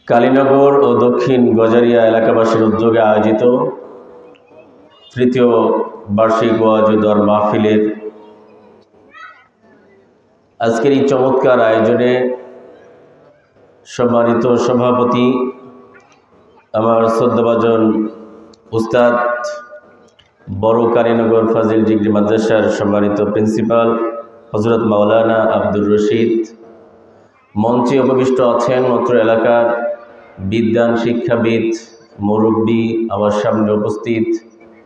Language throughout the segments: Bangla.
কালীনগর ও দক্ষিণ গজারিয়া এলাকাবাসীর উদ্যোগে আয়োজিত তৃতীয় বার্ষিক ওয়াজ ও দোয়ার মাহফিলের আজকের এই চমৎকার আয়োজনে সম্মানিত সভাপতি আমার শ্রদ্ধাভাজন উস্তাদ বড় কালীনগর ফাজিল ডিগ্রি মাদ্রাসার সম্মানিত প্রিন্সিপাল হযরত মাওলানা আব্দুর রশিদ, মঞ্চে উপবিষ্ট আছেন অত্র এলাকার বিদ্যান শিক্ষাবিদ, মুরব্বী, আমার সামনে উপস্থিত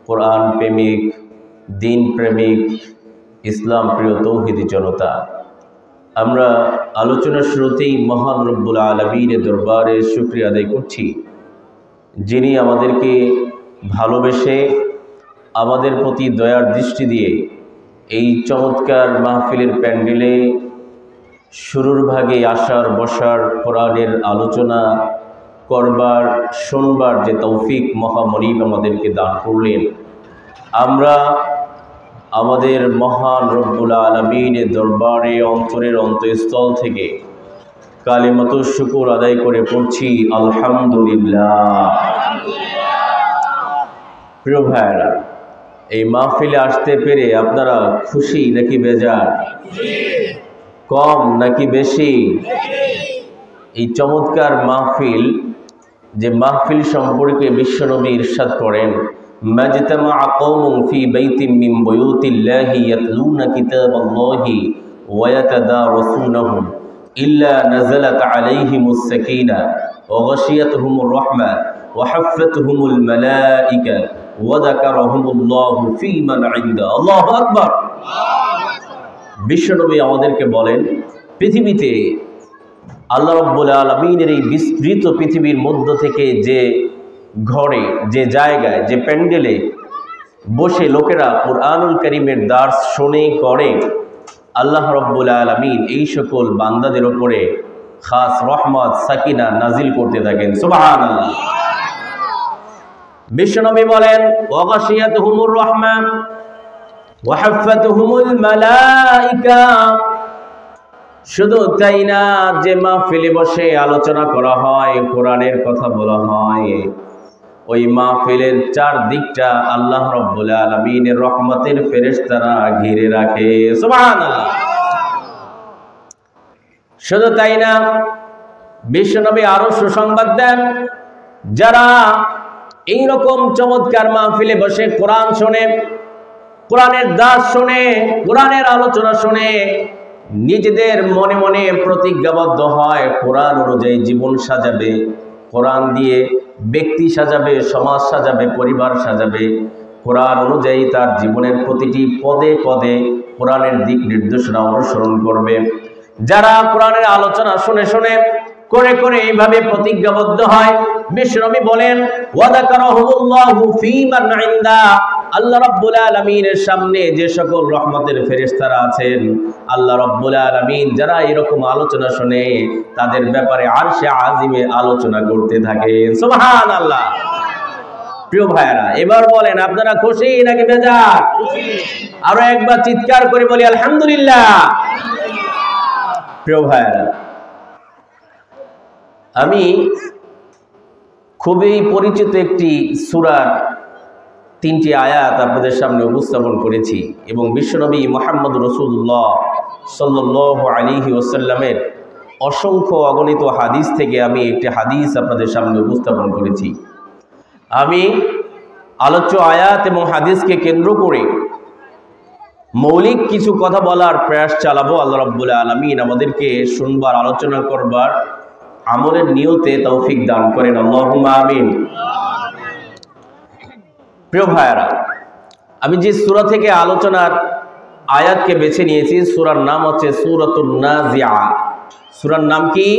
কোরআন প্রেমিক, দিন প্রেমিক, ইসলাম প্রিয় তৌহিদি জনতা। আমরা আলোচনার শুরুতেই মহান রব্বুল আলামিনের দরবারে শুকরিয়া আদায় করছি, যিনি আমাদেরকে ভালোবেসে আমাদের প্রতি দয়ার দৃষ্টি দিয়ে এই চমৎকার মাহফিলের প্যান্ডেলে শুরুর ভাগে আসার বসার কোরআনের আলোচনা করবার শুনবার যে তৌফিক মহামনিব আমাদেরকে দান করলেন। আমরা আমাদের মহান রব্বুল আলামিনের দরবারে অন্তরের অন্তঃস্থল থেকে কালিমাতুশ শুকর আদায় করে পড়ছি আলহামদুলিল্লাহ। প্রিয় ভাইরা, এই মাহফিলে আসতে পেরে আপনারা খুশি নাকি বেজার? কম নাকি বেশি? এই চমৎকার মাহফিল, যে মাহফিল সম্পর্কে বিশ্বনবী ইরশাদ করেন, মাজতামা কওমুন ফি বাইতিন মিন বুয়ুতিল্লাহি ইয়াতলুনা কিতাবাল্লাহি ওয়া ইয়াতাদারাসুনাহু ইল্লা নাযালাত আলাইহিমুস সাকিনা ওয়া গাশিয়াতুহুমুর রাহমা ওয়া হাফফাতুহুমুল মালায়েকা ওয়া যাকারাহুমুল্লাহু ফি মান ইনদা। আল্লাহু আকবার। বিশ্বনবী আমাদেরকে বলেন, পৃথিবীতে আল্লাহ রাব্বুল আলামিনের এই বিস্তৃত পৃথিবীর মধ্য থেকে যে ঘরে, যে জায়গায়, যে প্যান্ডেলে বসে লোকেরা কুরআনুল কারীমের দার্স শুনে করে, আল্লাহ রাব্বুল আলামিন এই সকল বান্দাদের উপরে খাস রহমত সাকিনা নাজিল করতে থাকেন। সুবহানাল্লাহ। বিশ্বনবী বলেন, ওয়া গাশিয়াতুহুমুর রাহমা ওয়া হাফফাতুহুমুল মালায়েকা। শুধু তাই না, যে মাহফিলে বসে আলোচনা করা হয়, কোরআনের কথা বলা হয়, ওই মাহফিলের চারদিকটা আল্লাহ রাব্বুল আলামিনের রহমতের ফেরেশতারা ঘিরে রাখে। সুবহানাল্লাহ। শুধু তাই না, বিশ্বনবী আরো সুসংবাদ দেন, যারা এই রকম চমৎকার মাহফিলে বসে কোরআন শোনে, কোরআনের দাস শোনে, কোরআনের আলোচনা শোনে, নিজেদের মনে মনে প্রতিজ্ঞাবদ্ধ হয় কোরআন অনুযায়ী জীবন সাজাবে, কোরআন দিয়ে ব্যক্তি সাজাবে, সমাজ সাজাবে, পরিবার সাজাবে, কোরআন অনুযায়ী তার জীবনের প্রতিটি পদে পদে কোরআনের দিক নির্দেশনা অনুসরণ করবে। যারা কোরআনের আলোচনা শুনে শুনে করে করে এইভাবে প্রতিজ্ঞাবদ্ধ হয়, বিশ্বনবী বলেন, ওয়া যাকারাহুমুল্লাহু ফী মান ইনদা। আল্লাহ রাব্বুল আলামিনের সামনে যে সকল রহমতের ফেরেশতারা আছেন, আল্লাহ রাব্বুল আলামিন যারা এরকম আলোচনা শুনে তাদের ব্যাপারে আরশে আজিমে আলোচনা করতে থাকে। সুবহানাল্লাহ। প্রিয় ভাইরা, এবার বলেন, আপনারা খুশি নাকি বেজার? আরো একবার চিৎকার করে বলি আলহামদুলিল্লাহ। প্রিয় ভাইরা, আমি খুবই পরিচিত একটি সূরার 3টি আয়াত আপনাদের সামনে উপস্থাপন করেছি এবং বিশ্বনবী মুহাম্মদ রাসূলুল্লাহ সাল্লাল্লাহু আলাইহি ওয়াসাল্লামের অসংখ্য অগণিত হাদিস থেকে আমি একটি হাদিস আপনাদের সামনে উপস্থাপন করেছি। আমি আলোচ্য আয়াত এবং হাদিসকে কেন্দ্র করে মৌলিক কিছু কথা বলার প্রয়াস চালাবো। আল্লাহ রাব্বুল আলামিন আমাদেরকে শুনবার, আলোচনা করবার, আমলের নিয়তে তৌফিক দান করেন। আল্লাহুম্মা আমিন। প্রিয় ভাইরা, আমি যে সূরা থেকে আলোচনার আয়াতকে বেছে নিয়েছি, সূরার নাম হচ্ছে সূরাতুন নাজিআ। সূরার নাম কি?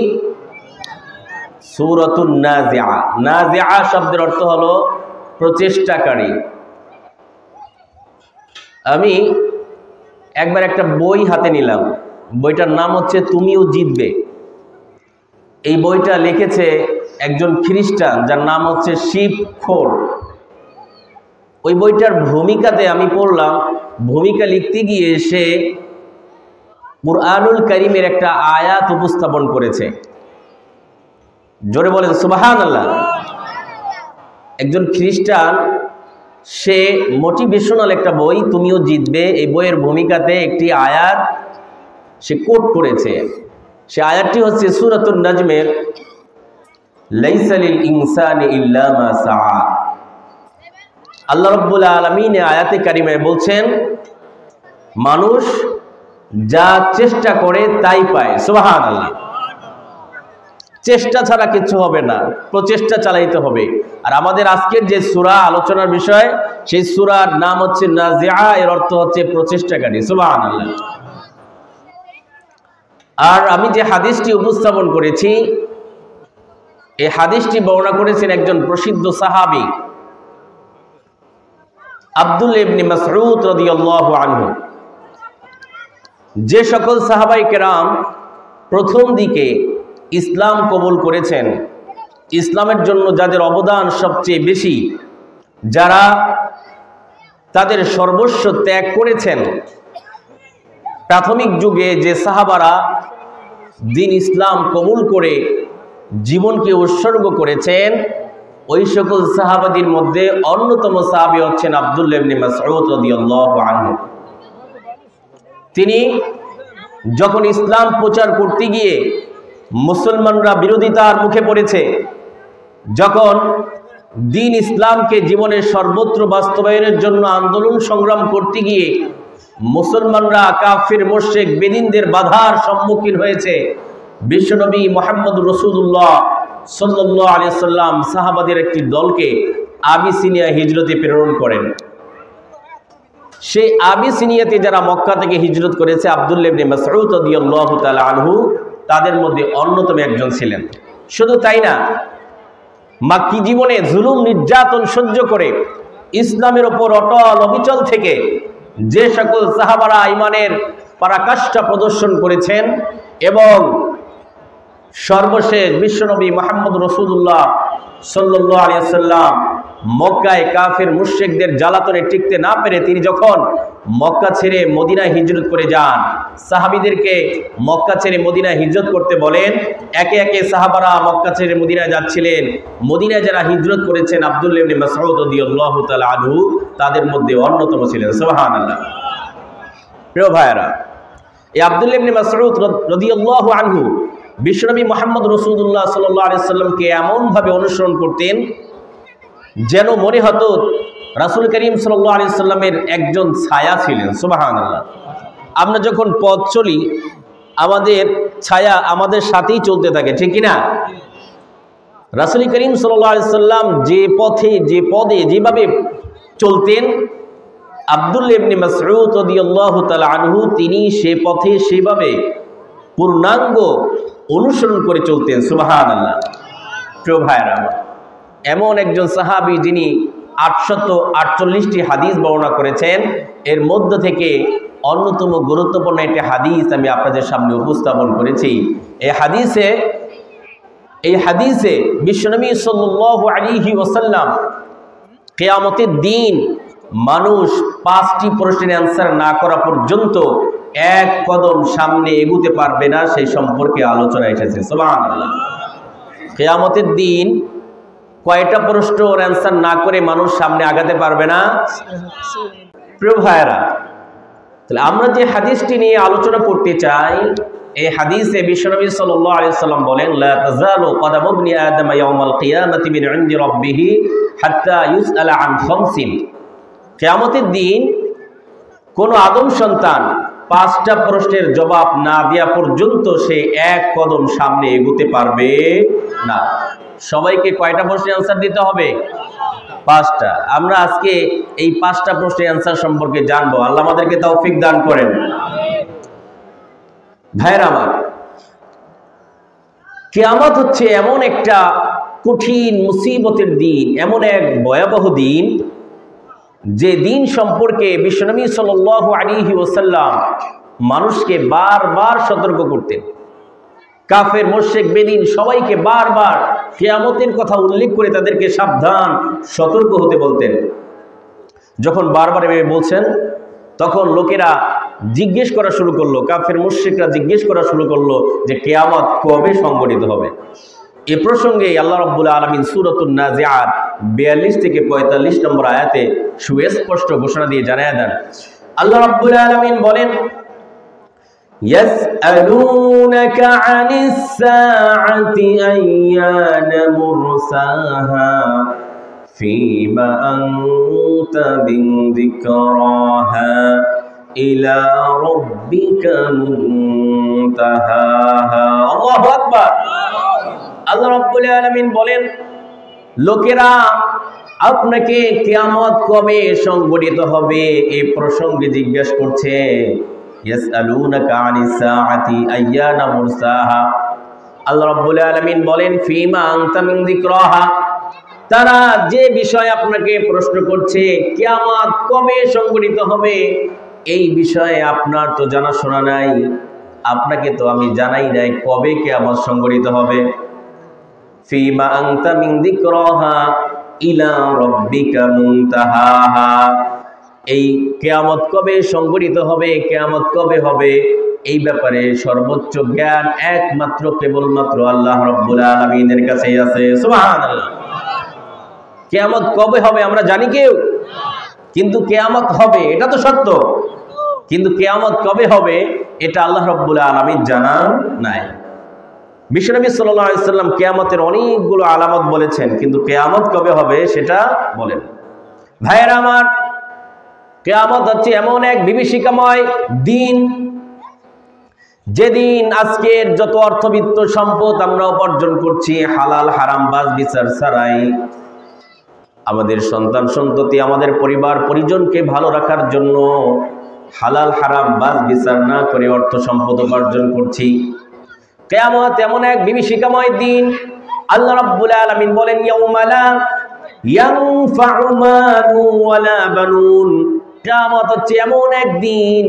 সূরাতুন নাজিআ। নাজিআ শব্দের অর্থ হলো প্রচেষ্টাকারী। আমি একবার একটা বই হাতে নিলাম, বইটার নাম হচ্ছে তুমিও জিতবে। এই বইটা লিখেছে একজন খ্রিস্টান যার নাম হচ্ছে শিব খোর। ওই বইটার ভূমিকাতে আমি পড়লাম, ভূমিকা লিখতে গিয়ে সে কুরআনুল কারীমের একটা আয়াত উপস্থাপন করেছে। জোরে বলেন সুবহানাল্লাহ। একজন খ্রিস্টান, সে মোটিভেশনাল একটা বই তুমিও জিতবে, এই বইয়ের ভূমিকাতে একটি আয়াত সে কোট করেছে। সে আয়াতটি হচ্ছে সূরাতুন নাজমের লাইসা লিল ইনসানি ইল্লা মা সাআ। আল্লাহ রাব্বুল আলামিন আয়াতে কারিমায় বলছেন, মানুষ যা চেষ্টা করে তাই পায়। সুবহানাল্লাহ। চেষ্টা ছাড়া কিছু হবে না, প্রচেষ্টা চালাইতে হবে। আর আমাদের আজকের যে সূরা আলোচনার বিষয়, সেই সূরার নাম হচ্ছে নাজিআ, এর অর্থ হচ্ছে প্রচেষ্টাকারী। সুবহানাল্লাহ। আর আমি যে হাদিসটি উপস্থাপন করেছি, এই হাদিসটি বর্ণনা করেছেন একজন প্রসিদ্ধ সাহাবী আব্দুল্লাহ ইবনে মাসউদ রাদিয়াল্লাহু আনহু। যে সকল সাহাবায়ে কেরাম প্রথম দিকে ইসলাম কবুল করেছেন, ইসলামের জন্য যাদের অবদান সবচেয়ে বেশি, যারা তাদের সর্বস্ব ত্যাগ করেছেন, প্রাথমিক যুগে যে সাহাবারা দ্বীন ইসলাম কবুল করে জীবনকে উৎসর্গ করেছেন, ওই সকল সাহাবাদের মধ্যে অন্যতম সাহাবী হচ্ছেন আব্দুল্লাহ ইবনে মাসউদ রাদিয়াল্লাহু আনহু। তিনি যখন ইসলাম প্রচার করতে গিয়ে মুসলমানরা বিরোধিতার মুখে পড়েছে, যখন দ্বীন ইসলামকে জীবনের সর্বত্র বাস্তবায়নের জন্য আন্দোলন সংগ্রাম করতে গিয়ে মুসলমানরা কাফির মুশরিক বেদিনদের বাধার সম্মুখীন হয়েছে, বিশ্বনবী মুহাম্মদ রাসূলুল্লাহ সাল্লাল্লাহু আলাইহি সাল্লাম সাহাবাদের একটি দলকে আবিসিনিয়া হিজরতে প্রেরণ করেন। সেই আবিসিনিয়াতে যারা মক্কা থেকে হিজরত করেছে, আব্দুল্লাহ ইবনে মাসউদ রাদিয়াল্লাহু তাআলা আনহু তাদের মধ্যে অন্যতম একজন ছিলেন। শুধু তাই না, মাক্কি জীবনে জুলুম নির্যাতন সহ্য করে ইসলামের ওপর অটল অবিচল থেকে যে সকল সাহাবারা ঈমানের পরাকাষ্ঠা প্রদর্শন করেছেন এবং সর্বশেষ বিশ্বনবী মুহাম্মদ রাসূলুল্লাহ সাল্লাল্লাহু আলাইহি ওয়াসাল্লাম মক্কায় কাফির মুশরিকদের জ্বালাতনে টিকতে না পেরে তিনি যখন মক্কা ছেড়ে মদিনায় হিজরত করে যান, সাহাবীদেরকে মক্কা ছেড়ে মদিনায় হিজরত করতে বলেন। একে একে সাহাবারা মক্কা ছেড়ে মদিনায় যাচ্ছিলেন। মদিনায় যারা হিজরত করেছেন, আব্দুল্লাহ ইবনে মাসউদ রাদিয়াল্লাহু তাআলা আনহু তাদের মধ্যে অন্যতম ছিলেন। সুবহানাল্লাহ। প্রিয় ভাইরা, এই আব্দুল্লাহ ইবনে মাসউদ রাদিয়াল্লাহু আনহু বিশ্বনবী মুহাম্মদ রাসূলুল্লাহ সাল্লাল্লাহু আলাইহি সাল্লামকে এমনভাবে অনুসরণ করতেন যেন মনে হতো রাসূল করিম সাল্লাল্লাহু আলাইহি সাল্লামের একজন ছায়া ছিলেন। সুবহানাল্লাহ। আমরা যখন পথ চলি, আমাদের ছায়া আমাদের সাথেই চলতে থাকে, ঠিক কি না? রাসূল করিম সাল্লাল্লাহু আলাইহি সাল্লাম যে পথে যে পদে যেভাবে চলতেন, আব্দুল্লাহ ইবনে মাসউদ রাদিয়াল্লাহু তাআলা আনহু তিনি সে পথে সেভাবে পূর্ণাঙ্গ অনুসরণ করে চলতেন। সুবহানাল্লাহ। প্রিয় ভাইরা, এমন একজন সাহাবী যিনি 848টি হাদিস বর্ণনা করেছেন, এর মধ্য থেকে অন্যতম গুরুত্বপূর্ণ একটি হাদিস আমি আপনাদের সামনে উপস্থাপন করেছি। এই হাদিসে বিশ্বনবী সাল্লাল্লাহু আলাইহি ওয়াসাল্লাম কিয়ামতের দিন মানুষ 5টি প্রশ্নের অ্যান্সার না করা পর্যন্ত এক কদম সামনে এগুতে পারবে না, সেই সম্পর্কে আলোচনা এসেছে। সুবহানাল্লাহ। কিয়ামতের দিন কয়টা প্রশ্নের অ্যান্সার না করে মানুষ সামনে আগাতে পারবে না? প্রিয় ভাইরা, তাহলে আমরা যে হাদিসটি নিয়ে আলোচনা করতে চাই, এই হাদিসে বিশ্বনবী সাল্লাল্লাহু আলাইহি সাল্লাম বলেন, লা তাযালু কদামু ইবনি আদম ইয়াউমাল কিয়ামাতি মিন ইনদি রাব্বিহি হাত্তা ইউসআলা আন খামসিন। কিয়ামতের দিন কোন আদম সন্তান 5টা প্রশ্নের জবাব না দেওয়া পর্যন্ত সে এক কদম সামনে এগোতে পারবে না। সবাইকে কয়টা প্রশ্নের অ্যান্সার দিতে হবে? 5টা। আমরা আজকে এই 5টা প্রশ্নের অ্যান্সার সম্পর্কে জানবো। আল্লাহ আমাদেরকে তৌফিক দান করেন। ভাইরা আমার, কিয়ামত হচ্ছে এমন একটা কঠিন মুসিবতের দিন, এমন এক ভয়াবহ দিন, যে দিন সম্পর্কে বিশ্বনবী সাল্লাল্লাহু আলাইহি ওয়াসাল্লাম মানুষকে বারবার সতর্ক করতেন। কাফের মুশরিক বেদিন সবাইকে বারবার কিয়ামতের কথা উল্লেখ করে তাদেরকে সাবধান সতর্ক হতে বলতেন। যখন বারবার এভাবে বলছেন, তখন লোকেরা জিজ্ঞেস করা শুরু করলো, কাফের মুশরিকরা জিজ্ঞেস করা শুরু করলো যে কিয়ামত কবে সংঘটিত হবে। এ প্রসঙ্গে আল্লাহ রাব্বুল আলামিন সূরাতুন নাজিআত 42 থেকে 45 নম্বর আয়াতে সুস্পষ্ট ঘোষণা দিয়ে জানায় দেন। আল্লাহ রাব্বুল আলামিন বলেন, يسألونك عن الساعة أيان مرساها فيما أنت من ذكراها إلى ربك منتهاها الله أكبر আল্লাহ রাব্বুল আলামিন বলেন, লোকেরা আপনাকে কিয়ামত কবে সংঘটিত হবে এই প্রসঙ্গে জিজ্ঞাসা করছে। ইয়াসআলুনাকা আনিস সাআতি আইয়ানা মুরসাহা, আল্লাহ রাব্বুল আলামিন বলেন, ফিমা আনতা মিন যিকরাহা, তারা যে বিষয় আপনাকে প্রশ্ন করছে কিয়ামত কবে সংঘটিত হবে এই বিষয়ে আপনার তো জানাশোনা নাই, আপনাকে তো আমি জানাই নাই কবে কিয়ামত সংঘটিত হবে। ফিমা আনতা মিন যিকরাহা ইলা রাব্বিকা মুনতাহাহা, এই কিয়ামত কবে সংঘটিত হবে, কিয়ামত কবে হবে এই ব্যাপারে সর্বোচ্চ জ্ঞান একমাত্র কেবলমাত্র আল্লাহ রাব্বুল আলামিনের কাছেই আছে। সুবহানাল্লাহ। কিয়ামত কবে হবে আমরা জানি কেউ, কিন্তু কিয়ামত হবে এটা তো সত্য, কিন্তু কিয়ামত কবে হবে এটা আল্লাহ রাব্বুল আলামিন জানান নাই। বিশ্বনবী সাল্লাল্লাহু আলাইহি ওয়াসাল্লাম কিয়ামতের অনেকগুলো আলামত বলেছেন, কিন্তু কিয়ামত কবে হবে সেটা বলেন। ভাইয়েরা আমার, কিয়ামত হচ্ছে এমন এক বিভীষিকাময় দিন, যেদিন আজকের যত অর্থবিত্ত সম্পদ আমরা উপার্জন করছি হালাল হারাম বাজ বিচার ছাড়াই, আমাদের সন্তান সন্ততি আমাদের পরিবার পরিজনকে ভালো রাখার জন্য হালাল হারাম বাজ বিচার না করে অর্থ সম্পদ উপার্জন করছি। কিয়ামত এমন এক বিভীষিকাময় দিন, আল্লাহ রাব্বুল আলামিন বলেন, ইয়াউমা লা ইয়ানফাউ মালু ওয়ালা বানুন, কিয়ামত হচ্ছে এমন এক দিন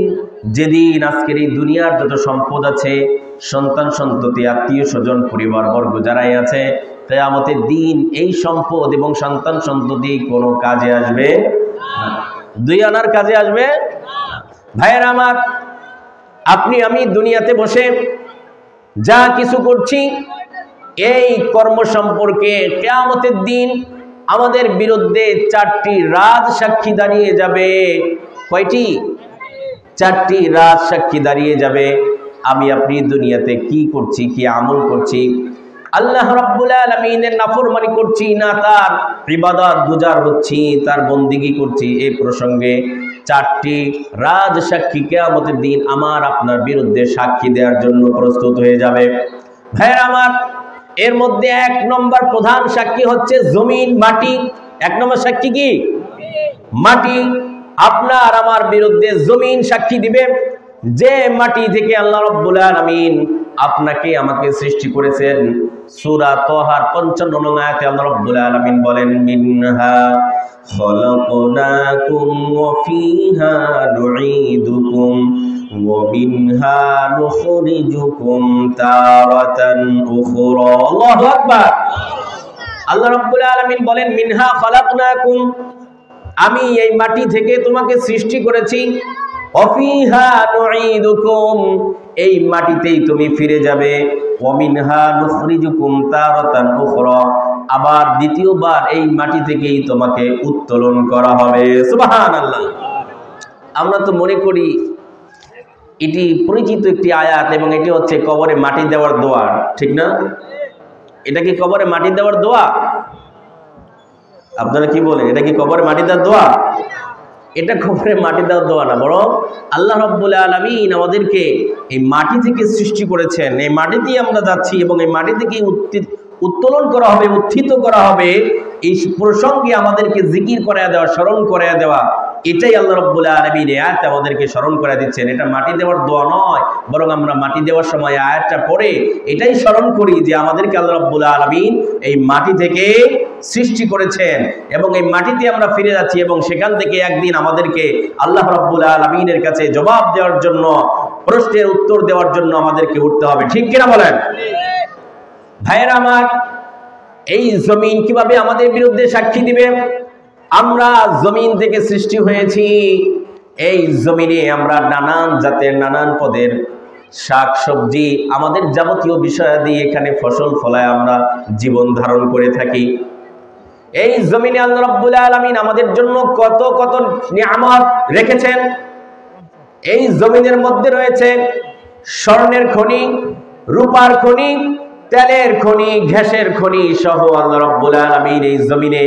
যেদিন আজকের এই দুনিয়ার যত সম্পদ আছে, সন্তান সন্ততি আত্মীয় স্বজন পরিবার বর্গ যারাই আছে, কিয়ামতের দিন এই সম্পদ এবং সন্তান সন্ততি কোনো কাজে আসবে না, দুই আনার কাজে আসবে না। ভাইয়েরা আমার, আপনি আমি দুনিয়াতে বসে যা কিছু করছি এই কর্ম সম্পর্কে কিয়ামতের দিন আমাদের বিরুদ্ধে 4টি রাজ সাক্ষী দাঁড়িয়ে যাবে। কয়টি? 4টি রাজ সাক্ষী দাঁড়িয়ে যাবে। আমি আপনি দুনিয়াতে কি করছি, কি আমল করছি, আল্লাহ রাব্বুল আলামিনের নাফরমানি করছি না তার ইবাদত গুজার হচ্ছি, তার বন্দেগী করছি, এই প্রসঙ্গে 4টি রাজ সাক্ষী কিয়ামতের দিন আমার আপনার বিরুদ্ধে সাক্ষী দেওয়ার জন্য প্রস্তুত হয়ে যাবে। ভাইয়েরা আমার, এর মধ্যে 1 নম্বর প্রধান সাক্ষী হচ্ছে জমিন, মাটি। 1 নম্বর সাক্ষী কি? মাটি। আপনার আমার বিরুদ্ধে জমিন সাক্ষী দিবে, যে মাটি থেকে আল্লাহ রাব্বুল আলামিন আপনাকে আমাকে সৃষ্টি করেছেন। সূরা তাহার 55 নং আয়াতে আল্লাহ রাব্বুল আলামিন বলেন, মিনহা খলাকনাকুম ওয়া ফিহা নুঈদুকুম ওয়া মিনহা নুখরিজুকুম তারাতান উখরা। আল্লাহু আকবার। আল্লাহ রাব্বুল আলামিন বলেন, মিনহা খলাকনাকুম, আমি এই মাটি থেকে তোমাকে সৃষ্টি করেছি, ওয়া ফিহা নুঈদুকুম, এই মাটিতেই তুমি ফিরে যাবে, ওয়া মিনহা নুখরিজুকুম তারাতান উখরা, আবার দ্বিতীয়বার এই মাটি থেকেই তোমাকে উত্তোলন করা হবে। সুবহানাল্লাহ। আমরা তো মনে করি এটি পরিচিত একটি আয়াত এবং এটি হচ্ছে কবরে মাটি দেওয়ার দোয়া, ঠিক না? এটা কি কবরে মাটি দেওয়ার দোয়া? আপনারা কি বলেন, এটা কি কবরে মাটি দেওয়ার দোয়া? এটা কবরে মাটি দেওয়ার দোয়া না, বরং আল্লাহ রাব্বুল আলামিন আমাদেরকে এই মাটি থেকে সৃষ্টি করেছেন, এই মাটিতেই আমরা যাচ্ছি এবং এই মাটি থেকে উত্তোলন করা হবে, উত্থিত করা হবে। এই প্রসঙ্গে আমাদেরকে জিকির করায় দেওয়া, স্মরণ করায় দেওয়া, এটাই আল্লাহ রাব্বুল আলামিন এই আয়াত আমাদেরকে স্মরণ করে দিচ্ছেন। এটা মাটি দেওয়ার দোয়া নয়, বরং আমরা মাটি দেওয়ার সময় আয়াতটা পড়ে এটাই স্মরণ করি যে আমাদেরকে আল্লাহ রাব্বুল আলামিন এই মাটি থেকে সৃষ্টি করেছেন এবং এই মাটিতে আমরা ফিরে যাচ্ছি এবং সেখান থেকে একদিন আমাদেরকে আল্লাহ রাব্বুল আলামিনের কাছে জবাব দেওয়ার জন্য, প্রশ্নের উত্তর দেওয়ার জন্য আমাদেরকে উঠতে হবে। ঠিক কিনা বলেন? ভাইয়েরা আমার, এই জমিন কিভাবে আমাদের বিরুদ্ধে সাক্ষী দিবে? আমরা জমিন থেকে সৃষ্টি হয়েছি, এই জমিনে আমরা নানান জাতের নানান পদের শাকসবজি, আমাদের যাবতীয় বিষয়াদি এখানে ফসল ফলায় আমরা জীবন ধারণ করে থাকি। এই জমিনে আল্লাহ রাব্বুল আলামিন আমাদের জন্য কত কত নিয়ামত রেখেছেন। এই জমিনের মধ্যে রয়েছে স্বর্ণের খনি, রূপার খনি, তেলের খনি, গ্যাসের খনি সহ আল্লাহ রাব্বুল আলামিন এই জমিনে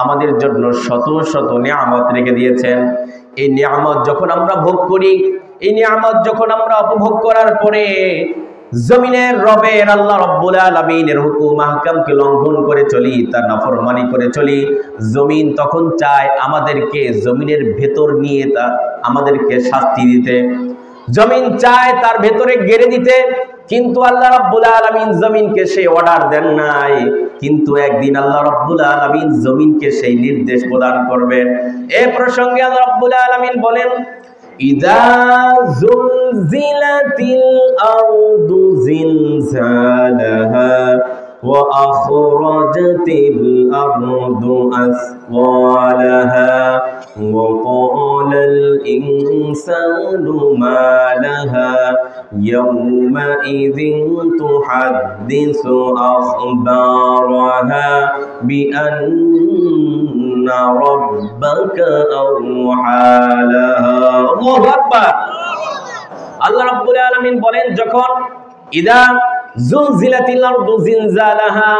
আমাদের জন্য শত শত নিয়ামত রেখে দিয়েছেন। এই নিয়ামত যখন আমরা ভোগ করি, এই নিয়ামত যখন আমরা উপভোগ করার পরে জমিনের রবের আল্লাহ রাব্বুল আলামিনের হুকুম আহকামকে লঙ্ঘন করে চলি, তার নাফরমানি করে চলি, জমিন তখন চায় আমাদেরকে জমিনের ভেতর নিয়ে তা আমাদেরকে শাস্তি দিতে, জমিন চায় তার ভেতরে গেড়ে দিতে। কিন্তু আল্লাহ রাব্বুল আলামিন জমিনকে সেই অর্ডার দেন নাই, কিন্তু একদিন আল্লাহ রাব্বুল আলামিন জমিনকে সেই নির্দেশ প্রদান করবেন। এই প্রসঙ্গে আল্লাহ রাব্বুল আলামিন বলেন, ইযা যুলজিলাতিল আরদু জিলজালাহা ওয়া আখরাজাতিল আরদু আসওয়ালাহা ওয়া ক্বালাল ইনসানু মা লাহা ইয়াওমা ইযিন তুহাদ্দিসু আখবারাহা বিআন্না রাব্বাকা আওহা লাহা। আল্লাহু আকবার। আল্লাহ রাব্বুল আলামিন বলেন, যখন ইদা যুলজিলাতিল আরদু জিলজালাহা,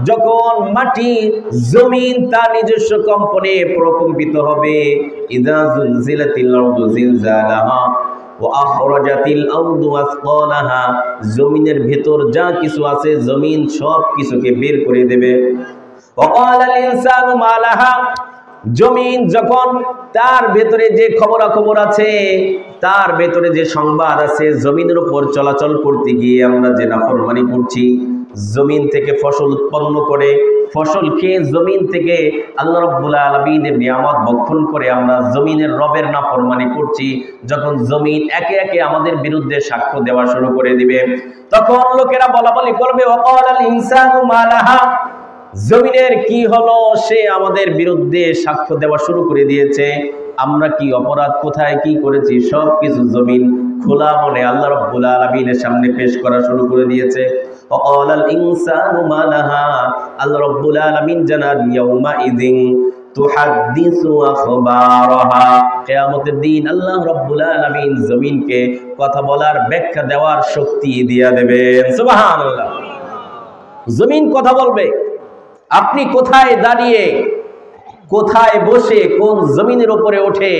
যখন মাটি জমিন তার নিজস্ব কম্পনে প্রকম্পিত হবে, ইদা যুলজিলাতিল আরদু জিলজালাহা ওয়া আখরাজাতিল আরদু আসকালাহা, জমিনের ভেতর যা কিছু আছে জমিন সব কিছুকে বের করে দেবে। ওয়া ক্বালাল ইনসানু মা লাহা, জমিন যখন তার ভেতরে যে খবরাখবর আছে, তার ভেতরে যে সংবাদ আছে, জমিনের উপর চলাচল করতে গিয়ে আমরা যে নাফরমানি করছি, জমিন থেকে ফসল উৎপন্ন করে ফসল খেয়ে জমিন থেকে আল্লাহ রাব্বুল আলামিনের নিয়ামত ভক্ষণ করে আমরা জমিনের রবের নাফরমানি করছি, যখন জমিন একে একে আমাদের বিরুদ্ধে সাক্ষ্য দেওয়া শুরু করে দিবে, তখন লোকেরা বলাবলি করবে, ওয়াকালাল ইনসানু মা লাহা, জমিনের কি হলো, সে আমাদের বিরুদ্ধে সাক্ষ্য দেওয়া শুরু করে দিয়েছে, আমরা কি অপরাধ, কোথায় কি করেছি, সব কিছু জমিন খোলা মনে আল্লাহ রাব্বুল আলামিনের সামনে পেশ করা শুরু করে দিয়েছে। ওয়াকালাল ইনসানু মা লাহা, আল্লাহ রাব্বুল আলামিন জানান, ইয়াউমা ইযিন তুহাদ্দিসু আখবারাহা, কিয়ামতের দিন আল্লাহ রাব্বুল আলামিন জমিনকে কথা বলার, ব্যাখ্যা দেওয়ার শক্তি দিয়ে দেবেন। সুবহানাল্লাহ। জমিন কথা বলবে। আপনি কোথায় দাঁড়িয়ে, কোথায় বসে, কোন জমিনের উপরে ওঠে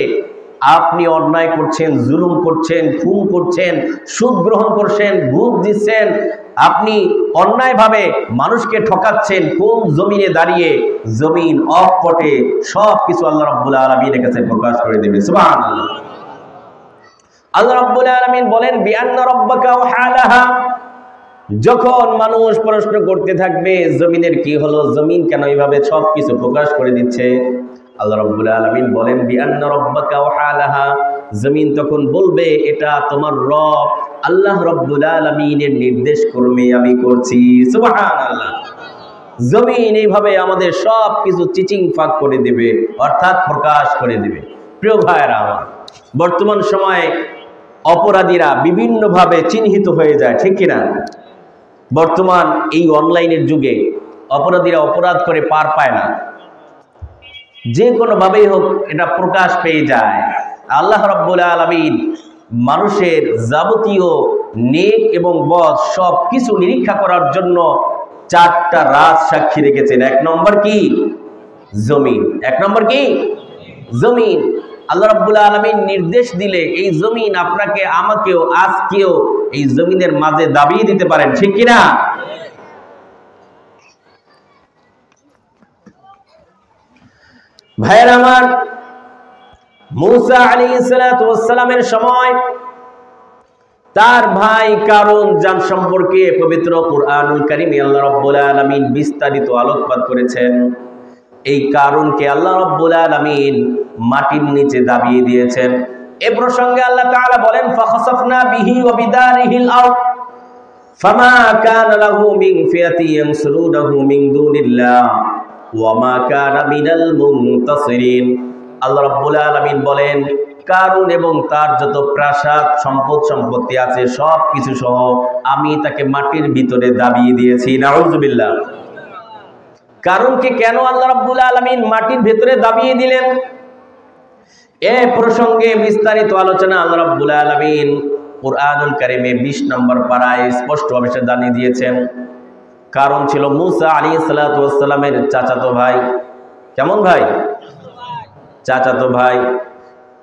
আপনি অন্যায় করছেন, জুলুম করছেন, খুন করছেন, সুদ গ্রহণ করছেন, ঘুষ দিচ্ছেন, আপনি অন্যায়ভাবে মানুষকে ঠকাচ্ছেন, কোন জমিনে দাঁড়িয়ে, জমিন অকপটে সব কিছু আল্লাহ রাব্বুল আলামিনের কাছে প্রকাশ করে দেবে। সুবহানাল্লাহ। আল্লাহ রাব্বুল আলামিন বলেন, বিআন্না রাব্বাকা আওহা লাহা, যখন মানুষ প্রশ্ন করতে থাকবে জমিনের কি হলো, জমিন কেন এইভাবে সব কিছু প্রকাশ করে দিচ্ছে, আল্লাহ রাব্বুল আলামিন বলেন, বিআন্না রাব্বাকা আওহা লাহা, জমিন তখন বলবে, এটা তোমার রব আল্লাহ রাব্বুল আলামিনের নির্দেশ ক্রমে আমি করছি। সুবহানাল্লাহ। জমিন এইভাবে আমাদের সব কিছু চিচিং ফাঁক করে দেবে, অর্থাৎ প্রকাশ করে দেবে। প্রিয় ভাইরা আমার, বর্তমান সময়ে অপরাধীরা বিভিন্নভাবে চিহ্নিত হয়ে যায়, ঠিক কিনা? বর্তমান এই অনলাইনের যুগে অপরাধীরা অপরাধ করে পার পায় না, যে কোনোভাবেই হোক এটা প্রকাশ পেয়ে যায়। আল্লাহ রাব্বুল আলামিন মানুষের যাবতীয় নেক এবং বদ সব কিছু নিরীক্ষা করার জন্য চারটা রাজ সাক্ষী রেখেছেন। এক নম্বর কি? জমিন। এক নম্বর কি? জমিন। আল্লাহ রাব্বুল আলামিন নির্দেশ দিলে এই জমিন আপনাকে, আমাকেও, আজকেও এই জমিনের মাঝে দাবিয়ে দিতে পারেন, ঠিক কিনা? ভাইয়ের আমার, মূসা আলাইহিস সালাতু ওয়াস সালামের সময় তার ভাই কারুন যার সম্পর্কে পবিত্র কুরআনুল কারীমে আল্লাহ রাব্বুল আলামিন বিস্তারিত আলোকপাত করেছেন। এই কারুনকে আল্লাহ রাব্বুল আলামিন মাটির নিচে দাবিয়ে দিয়েছেন। এই প্রসঙ্গে আল্লাহ তাআলা বলেন, ফাখাসাফনা বিহি ওয়া বিদারিহিল আরদ ফামা কানা লাহু মিন ফিয়াতিন ইয়ানসুরুনাহু মিন দুনিল্লাহ ওয়া মা কানা মিনাল মুনতাসিরিন। আল্লাহ রাব্বুল আলামিন বলেন, কারুন এবং তার যত প্রাসাদ সম্পদ সম্পত্তি আছে সব কিছু সহ আমি তাকে মাটির ভিতরে দাবিয়ে দিয়েছি। নাউযুবিল্লাহ। কারুনকে কেন আল্লাহ রাব্বুল আলামিন মাটির ভিতরে দাবিয়ে দিলেন, এ প্রসঙ্গে বিস্তারিত আলোচনা আল্লাহ রাব্বুল আলামিন কুরআনুল কারীমে 20 নম্বর পারায় স্পষ্টভাবে জানিয়ে দিয়েছেন। কারণ ছিল মূসা আলাইহিস সালাতু ওয়াস সালামের চাচাতো ভাই। কেমন ভাই? চাচাতো ভাই।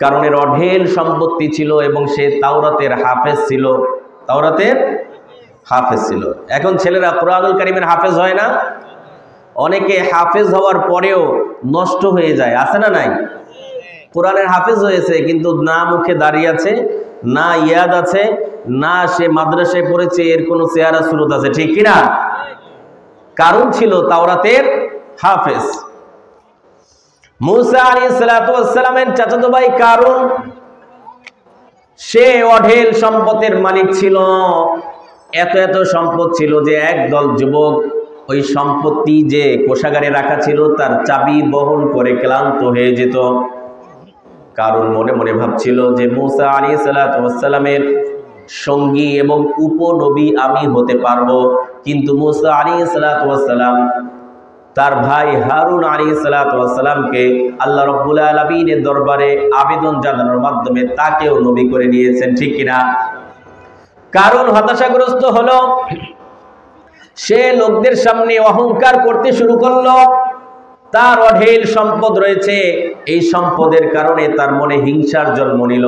কারণের অঢেল সম্পত্তি ছিল এবং সে তাওরাতের হাফেজ ছিল। তাওরাতের হাফেজ ছিল। এখন ছেলেরা কুরআনুল কারীমের হাফেজ হয় না? অনেকে হাফেজ হওয়ার পরেও নষ্ট হয়ে যায়, আছে না নাই? কোরআনের হাফেজ হয়েছে কিন্তু না মুখে দাঁড়িয়ে আছে, না ইয়াদ আছে, না সে মাদ্রাসায় পড়েছে, এর কোনো চেহারা সুরত আছে, ঠিক কিনা? কারণ ছিল তাওরাতের হাফেজ। মূসা আলাইহিস সালাতু ওয়াস সালামের চাচাতো ভাই কারুন, সে অঢেল সম্পদের মালিক ছিল। এত এত সম্পদ ছিল যে একদল যুবক ওই সম্পত্তি যে কোষাগারে রাখা ছিল তার চাবি বহন করে ক্লান্ত হয়ে যেত। কারণ মনে মনে ভাবছিল যে মূসা আলাইহিস সালাতু ওয়াস সালামের সঙ্গী এবং উপনবী আমি হতে পারবো, কিন্তু মূসা আলাইহিস সালাতু ওয়াস সালাম তার ভাই হারুন আলাইহিস সালাতু ওয়াস সালামকে আল্লাহ রাব্বুল আলামিনের দরবারে আবেদন জানানোর মাধ্যমে তাকেও নবী করে নিয়েছেন, ঠিক কিনা? কারণ হতাশাগ্রস্ত হলো, সে লোকদের সামনে অহংকার করতে শুরু করলো। তার অঢেল সম্পদ রয়েছে, এই সম্পদের কারণে তার মনে হিংসার জন্ম নিল।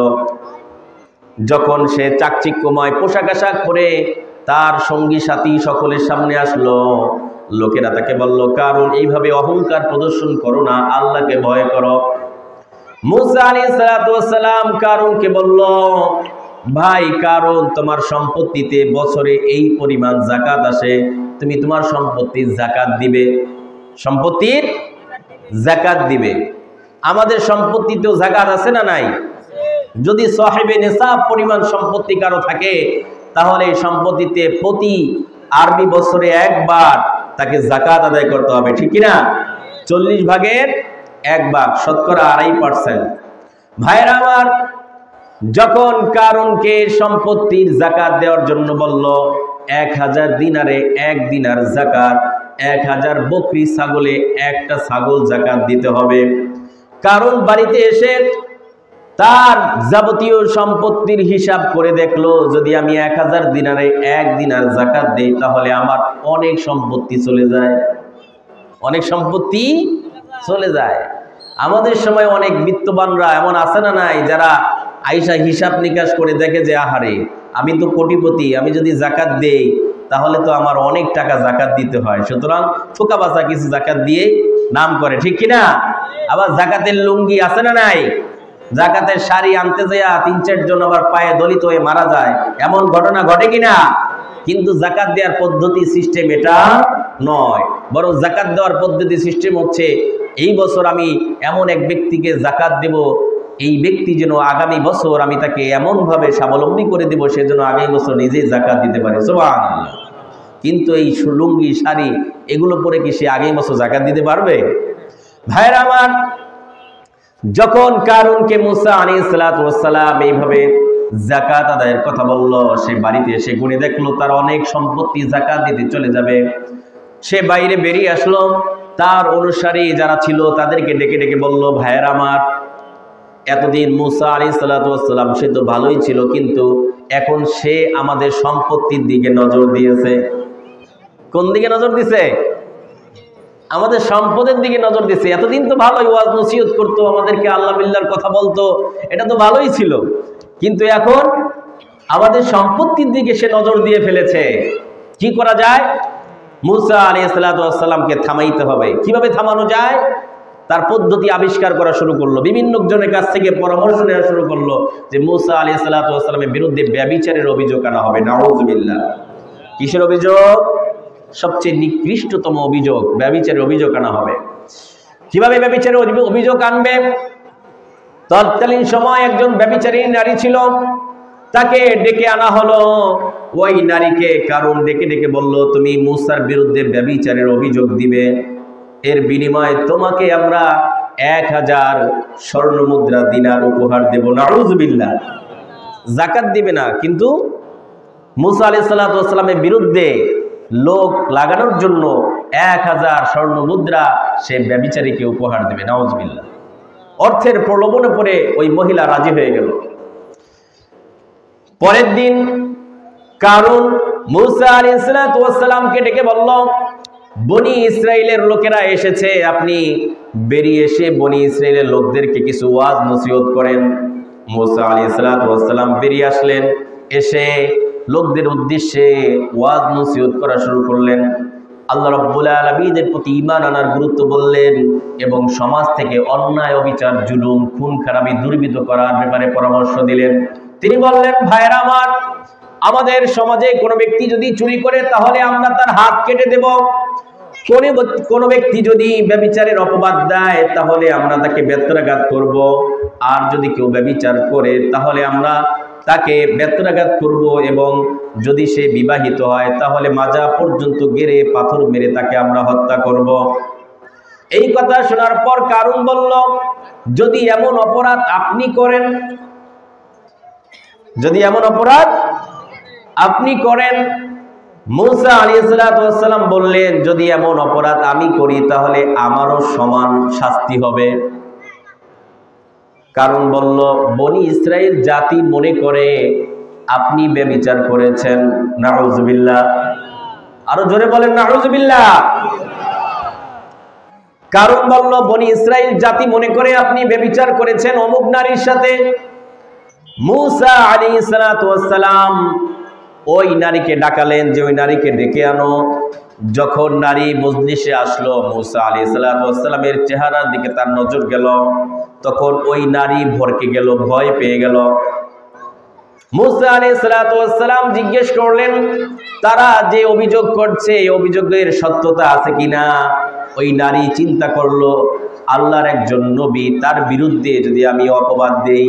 যখন সে চাকচিক্যময় পোশাক আশাক পরে তার সঙ্গী সাথী সকলের সামনে আসলো, লোকেরা তাকে বলল, কারণ এইভাবে অহংকার প্রদর্শন করো না, আল্লাহকে ভয় করো। মূসা আলাইহিস সালাতু ওয়াস সালাম কারুনকে বলল, ভাই কারণ তোমার সম্পত্তিতে বছরে এই পরিমাণ যাকাত আসে, তুমি তোমার সম্পত্তির যাকাত দিবে, সম্পত্তির যাকাত দিবে। আমাদের সম্পত্তিতেও যাকাত আছে না নাই? যদি সাহেবে নিসাব পরিমাণ সম্পত্তি কারো থাকে তাহলে এই সম্পত্তিতে প্রতি আরবি বছরে একবার তাকে যাকাত আদায় করতে হবে, ঠিক কিনা? 40 ভাগের 1 ভাগ, শতকরা 2.5%। ভাইরা আমার, যখন কারুনকে সম্পত্তির যাকাত দেওয়ার জন্য বলল, 1000 দিনারে 1 দিনার যাকাত, 1000 বকরি ছাগলে 1টা ছাগল যাকাত দিতে হবে। কারুন বাড়িতে এসে তার যাবতীয় সম্পত্তির হিসাব করে দেখলো, যদি আমি 1000 দিনারে 1 দিনার যাকাত দেই তাহলে আমার অনেক সম্পত্তি চলে যায়, অনেক সম্পত্তি চলে যায়। আমাদের সময় অনেক বিত্তবানরা এমন আছে না নাই, যারা আইসা হিসাব নিকাশ করে দেখে যে আহারে আমি তো কোটিপতি, আমি যদি যাকাত দেই তাহলে তো আমার অনেক টাকা যাকাত দিতে হয়, সুতরাং ঠোকা বাঁচা কিছু যাকাত দিয়ে নাম করে, ঠিক কিনা? আবার যাকাতের লুঙ্গি আছে না নাই, যাকাতের শাড়ি আনতে যায় 3-4 জন আবার পায়ে দলিত হয়ে মারা যায়, এমন ঘটনা ঘটে কিনা? কিন্তু যাকাত দেওয়ার পদ্ধতি সিস্টেম এটা নয়, বরং যাকাত দেওয়ার পদ্ধতি সিস্টেম হচ্ছে, এই বছর আমি এমন এক ব্যক্তিকে যাকাত দেব, এই ব্যক্তি যেন আগামী বছর আমি তাকে এমনভাবে স্বাবলম্বী করে দেব সে যেন আগামী বছর নিজেই যাকাত দিতে পারে। সুবহানাল্লাহ। কিন্তু এই লুঙ্গি শাড়ি এগুলো পরে কি সে আগামী বছর যাকাত দিতে পারবে? ভাইরা আমার, যখন কারুনকে মূসা আলাইহিস সালাতু ওয়াস সালাম এইভাবে যাকাত আদায়ের কথা বলল, সে বাড়িতে এসে গুনে দেখলো তার অনেক সম্পত্তি যাকাত দিতে চলে যাবে। সে বাইরে বেরিয়ে আসলো, তার অনুসারী যারা ছিল তাদেরকে ডেকে ডেকে বলল, ভাইয়েরা আমার, এতদিন মূসা আলাইহিস সালাতু ওয়াস সালাম সে তো ভালোই ছিল, কিন্তু এখন সে আমাদের সম্পত্তির দিকে নজর দিয়েছে। কোন দিকে নজর দিছে? আমাদের সম্পদের দিকে নজর দিছে। এতদিন তো ভালোই ওয়াজ নসিহত করতো, আমাদেরকে আল্লাহ বিল্লাহর কথা বলতো, এটা তো ভালোই ছিল, কিন্তু এখন আমাদের সম্পত্তির দিকে সে নজর দিয়ে ফেলেছে। কি করা যায়? মূসা আলাইহিস সালাতু ওয়াস সালামকে থামাইতে হবে। কিভাবে থামানো যায় তার পদ্ধতি আবিষ্কার করা শুরু করলো, বিভিন্ন জনের কাছ থেকে পরামর্শ নেওয়া শুরু করলো যে মূসা আলাইহিস সালাতু ওয়াস সালামের বিরুদ্ধে ব্যভিচারের অভিযোগ আনা হবে। নাউযুবিল্লাহ। কিসের অভিযোগ? সবচেয়ে নিকৃষ্টতম অভিযোগ, ব্যভিচারের অভিযোগ আনা হবে। কিভাবে ব্যভিচারের অভিযোগ আনবে? তৎকালীন সময় একজন ব্যভিচারী নারী ছিল, তাকে ডেকে আনা হলো। ওই নারীকে কারণ ডেকে ডেকে বলল, তুমি মূসার বিরুদ্ধে ব্যভিচারের অভিযোগ দিবে, এর বিনিময়ে তোমাকে আমরা 1000 স্বর্ণ মুদ্রা দিনার উপহার দেব। নাউযুবিল্লাহ। যাকাত দিবে না, কিন্তু মুসা আলাইহিস সালাতু ওয়াস সালামের বিরুদ্ধে লোক লাগানোর জন্য 1000 স্বর্ণ মুদ্রা সে ব্যভিচারীকে উপহার দেবে। নাউযুবিল্লাহ। অর্থের প্রলোভনে পড়ে ওই মহিলা রাজি হয়ে গেল। পরের দিন কারুন মুসা আলাইহিস সালাতু ওয়াস সালামকে ডেকে বলল, বনি ইসরাইলের লোকেরা এসেছে, আপনি বেরিয়ে এসে বনি ইসরাইলের লোকদেরকে কিছু ওয়াজ নসিহত করেন। মুসা আলাইহিস সালাতু ওয়াস সালাম বেরিয়ে আসলেন, এসে লোকদের উদ্দেশ্যে ওয়াজ নসিহত করা শুরু করলেন। আল্লাহ রাব্বুল আলামিনের প্রতি ঈমান আনার গুরুত্ব বললেন এবং সমাজ থেকে অন্যায়, অবিচার, জুলুম, খুন খারাপি দূরীভূত করার ব্যাপারে পরামর্শ দিলেন। তিনি বললেন, ভাইরা আমার, আমাদের সমাজে কোনো ব্যক্তি যদি চুরি করে তাহলে আমরা তার হাত কেটে দেব। কোনো ব্যক্তি যদি ব্যভিচারের অপবাদ দেয় তাহলে আমরা তাকে বেত্রাঘাত করব। আর যদি কেউ ব্যভিচার করে তাহলে আমরা তাকে বেত্রাঘাত করব, এবং যদি সে বিবাহিত হয় তাহলে মাজা পর্যন্ত গেড়ে পাথর মেরে তাকে আমরা হত্যা করব। এই কথা শোনার পর কারুন বলল, যদি এমন অপরাধ আপনি করেন, যদি এমন অপরাধ আপনি করেন। মুসা আলাইহিস সালাতু ওয়াস সালাম বললেন, যদি এমন অপরাধ আমি করি তাহলে আমারও সমান শাস্তি হবে। কারণ বলল, বনি ইসরাইল জাতি মনে করে আপনি ব্যভিচার করেছেন। নাউযুবিল্লাহ। আরো জোরে বলেন নাউযুবিল্লাহ। কারণ বলল, বনি ইসরাইল জাতি মনে করে আপনি ব্যভিচার করেছেন অমুক নারীর সাথে। মুসা আলাইহিস সালাতু ওয়াস সালাম ওই নারীকে ডাকালেন যে ওই নারীকে ডেকে আনো। যখন নারী মজলিসে আসলো, মুসা আলাইহিস সালাতু ওয়াস সালামের চেহারার দিকে তার নজর গেল, তখন ওই নারী ভরকে গেল, ভয় পেয়ে গেল। মুসা আলাইহিস সালাতু ওয়াস সালাম জিজ্ঞেস করলেন, তারা যে অভিযোগ করছে এই অভিযোগের সত্যতা আছে কিনা। ওই নারী চিন্তা করলো, আল্লাহর একজন নবী, তার বিরুদ্ধে যদি আমি অপবাদ দেই,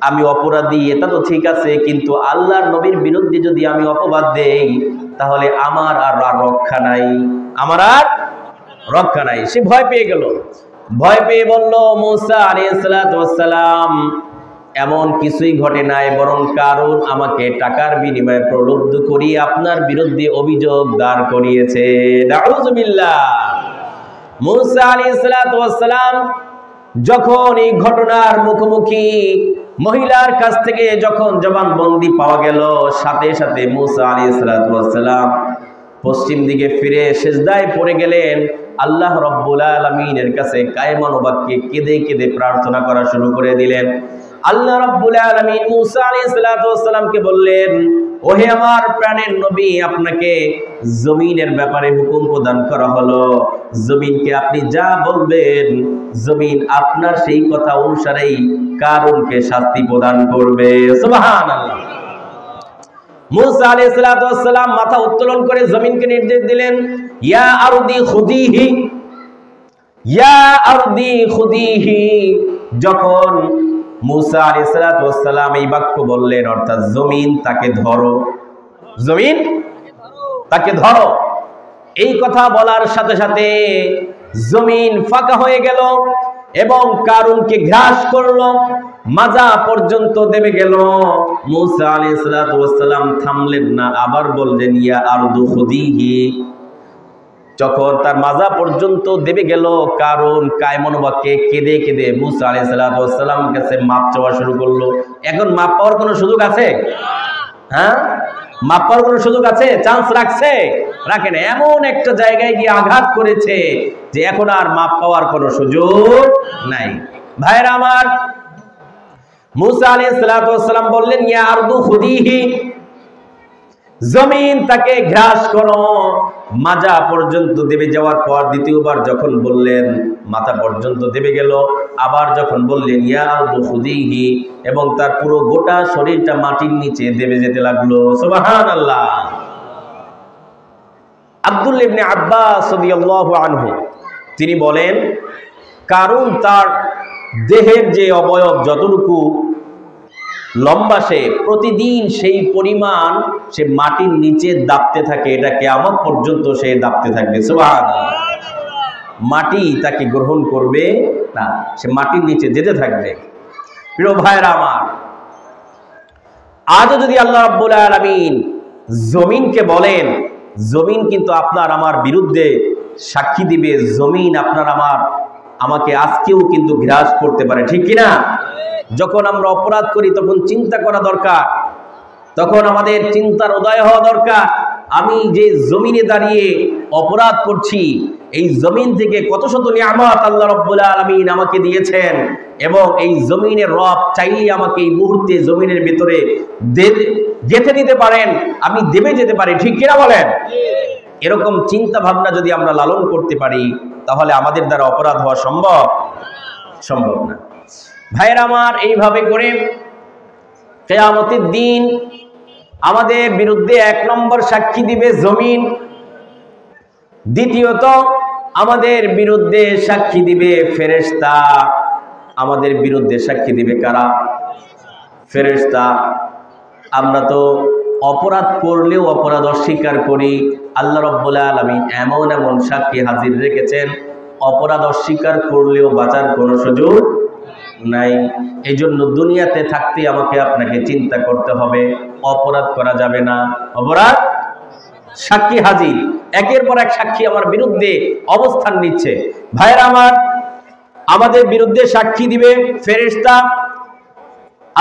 আমি অপরাধী, এটা তো ঠিক আছে, কিন্তু আল্লাহর নবীর বিরুদ্ধে যদি আমি অপবাদ দেই তাহলে আমার আর রক্ষা নাই, আমার আর রক্ষা নাই। সে ভয় পেয়ে গেল। ভয় পেয়ে বলল, মুসা আলাইহিস সালাতু ওয়াস সালাম, এমন কিছুই ঘটে নাই, বরং কারণ আমাকে টাকার বিনিময়ে প্রলুব্ধ করিয়ে আপনার বিরুদ্ধে অভিযোগ দাঁড় করিয়েছে। নাউযুবিল্লাহ। মুসা আলাইহিস সালাতু ওয়াস সালাম যখন এই ঘটনার মুখোমুখি মহিলার কাছ থেকে যখন জবানবন্দি পাওয়া গেল, সাথে সাথে মুসা আলাইহিস সালাতু ওয়াস সালাম পশ্চিম দিকে ফিরে সিজদায় পড়ে গেলেন। আল্লাহ রাব্বুল আলামিনের কাছে কায়মান বাক্যে কেঁদে কেঁদে প্রার্থনা করা শুরু করে দিলেন। আল্লাহ রাব্বুল আলামিন মুসা আলাইহিস সালাতু ওয়াস সালামকে বললেন, ওহে আমার প্রাণের নবী, আপনাকে জমিনের ব্যাপারে হুকুম প্রদান করা হলো। জমিনকে আপনি যা বলবেন, জমিন আপনার সেই কথা অনুসারেই কারুনকে শাস্তি প্রদান করবে। সুবহানাল্লাহ। মুসা আলাইহিস সালাতু ওয়াস সালাম মাথা উত্তোলন করে জমিনকে নির্দেশ দিলেন, ইয়া আরদি খুদিহি, ইয়া আরদি খুদিহি। যখন মুসা আলাইহিস সালাতু ওয়াস সালাম এই বাক্য বললেন, অর্থাৎ জমিন তাকে ধরো, জমিন তাকে ধরো, এই কথা বলার সাথে সাথে জমিন ফাঁকা হয়ে গেল এবং কারুনকে গ্রাস করলো, মাজা পর্যন্ত দেবে গেল। মুসা আলাইহিস সালাতু ওয়াস সালাম থামলেন না, আবার বললেন, ইয়া আরদু খুদিহি। যখন তার মাজা পর্যন্ত দেবে গেল, কারণ কায়মন বাক্যে কেঁদে কেঁদে মুসা আলাইহিস সালাতু ওয়াস সালামের কাছে মাপ চাওয়া শুরু করলো। এখন মাপ পাওয়ার কোনো সুযোগ আছে? হ্যাঁ, মাপ পাওয়ার কোনো সুযোগ আছে? চান্স রাখছে? রাখে না। এমন একটা জায়গায় গিয়ে আঘাত করেছে যে এখন আর মাপ পাওয়ার কোনো সুযোগ নাই। ভাইরা আমার, মুসা আলাইহিস সালাতু ওয়াস সালাম বললেন, ইয়া আরদু খুদিহি, জমিন তাকে গ্রাস করো। মাজা পর্যন্ত দেবে যাওয়ার পর দ্বিতীয়বার যখন বললেন, মাথা পর্যন্ত দেবে গেল। আবার যখন বললেন, ইয়া আরদু খুদিহি, এবং তার পুরো গোটা শরীরটা মাটির নিচে দেবে যেতে লাগলো। সুবহানাল্লাহ। আব্দুল্লাহ ইবনে আব্বাস রাদিয়াল্লাহু আনহু তিনি বলেন, কারণ তার দেহের যে অবয়ব যতটুকু লম্বা, সে প্রতিদিন সেই পরিমাণ সে মাটির নিচে দাবতে থাকে। এটা কিয়ামত পর্যন্ত সে দাবতে থাকবে। সুবহানাল্লাহ। মাটি তাকে গ্রহণ করবে না, সে মাটির নিচে যেতে থাকবে। প্রিয় ভাইরা আমার, আজও যদি আল্লাহ রাব্বুল আলামিন জমিনকে বলেন, জমিন কিন্তু আপনার আমার বিরুদ্ধে সাক্ষী দিবে, জমিন আপনার আমাকে আজকেও কিন্তু গ্রাস করতে পারে, ঠিক কিনা? যখন আমরা অপরাধ করি তখন চিন্তা করা দরকার, তখন আমাদের চিন্তার উদয় হওয়া দরকার। আমি যে জমিনে দাঁড়িয়ে অপরাধ করছি, এই জমিন থেকে কত শত নিয়ামত আল্লাহ রাব্বুল আলামিন আমাকে দিয়েছেন, এবং এই জমিনের রব চাইলে আমাকে এই মুহূর্তে জমিনের ভিতরে যেতে দিতে পারেন, আমি দেবে যেতে পারি, ঠিক কিনা বলেন? এরকম চিন্তা ভাবনা যদি আমরা লালন করতে পারি, তাহলে আমাদের দ্বারা অপরাধ হওয়া সম্ভব না। ভাইয়েরা আমার, এইভাবে করে কিয়ামতের দিন আমাদের বিরুদ্ধে 1 নম্বর সাক্ষী দিবে জমিন, দ্বিতীয়ত আমাদের বিরুদ্ধে সাক্ষী দিবে ফেরেশতা। আমাদের বিরুদ্ধে সাক্ষী দিবে কারা? ফেরেশতা। আমরা তো অপরাধ করলেও অপরাধ অস্বীকার করি, আল্লাহ রাব্বুল আলামিন এমন এমন সাক্ষী হাজির রেখেছেন, অপরাধ অস্বীকার করলেও বাঁচার কোনো সুযোগ নাই। এই জন্য দুনিয়াতে থাকতে আমাকে আপনাকে চিন্তা করতে হবে, অপরাধ করা যাবে না। অপরাধ, সাক্ষী হাজির, একের পর এক সাক্ষী আমার বিরুদ্ধে অবস্থান নিচ্ছে। ভাইয়েরা আমার, আমাদের বিরুদ্ধে সাক্ষী দিবে ফেরেশতা।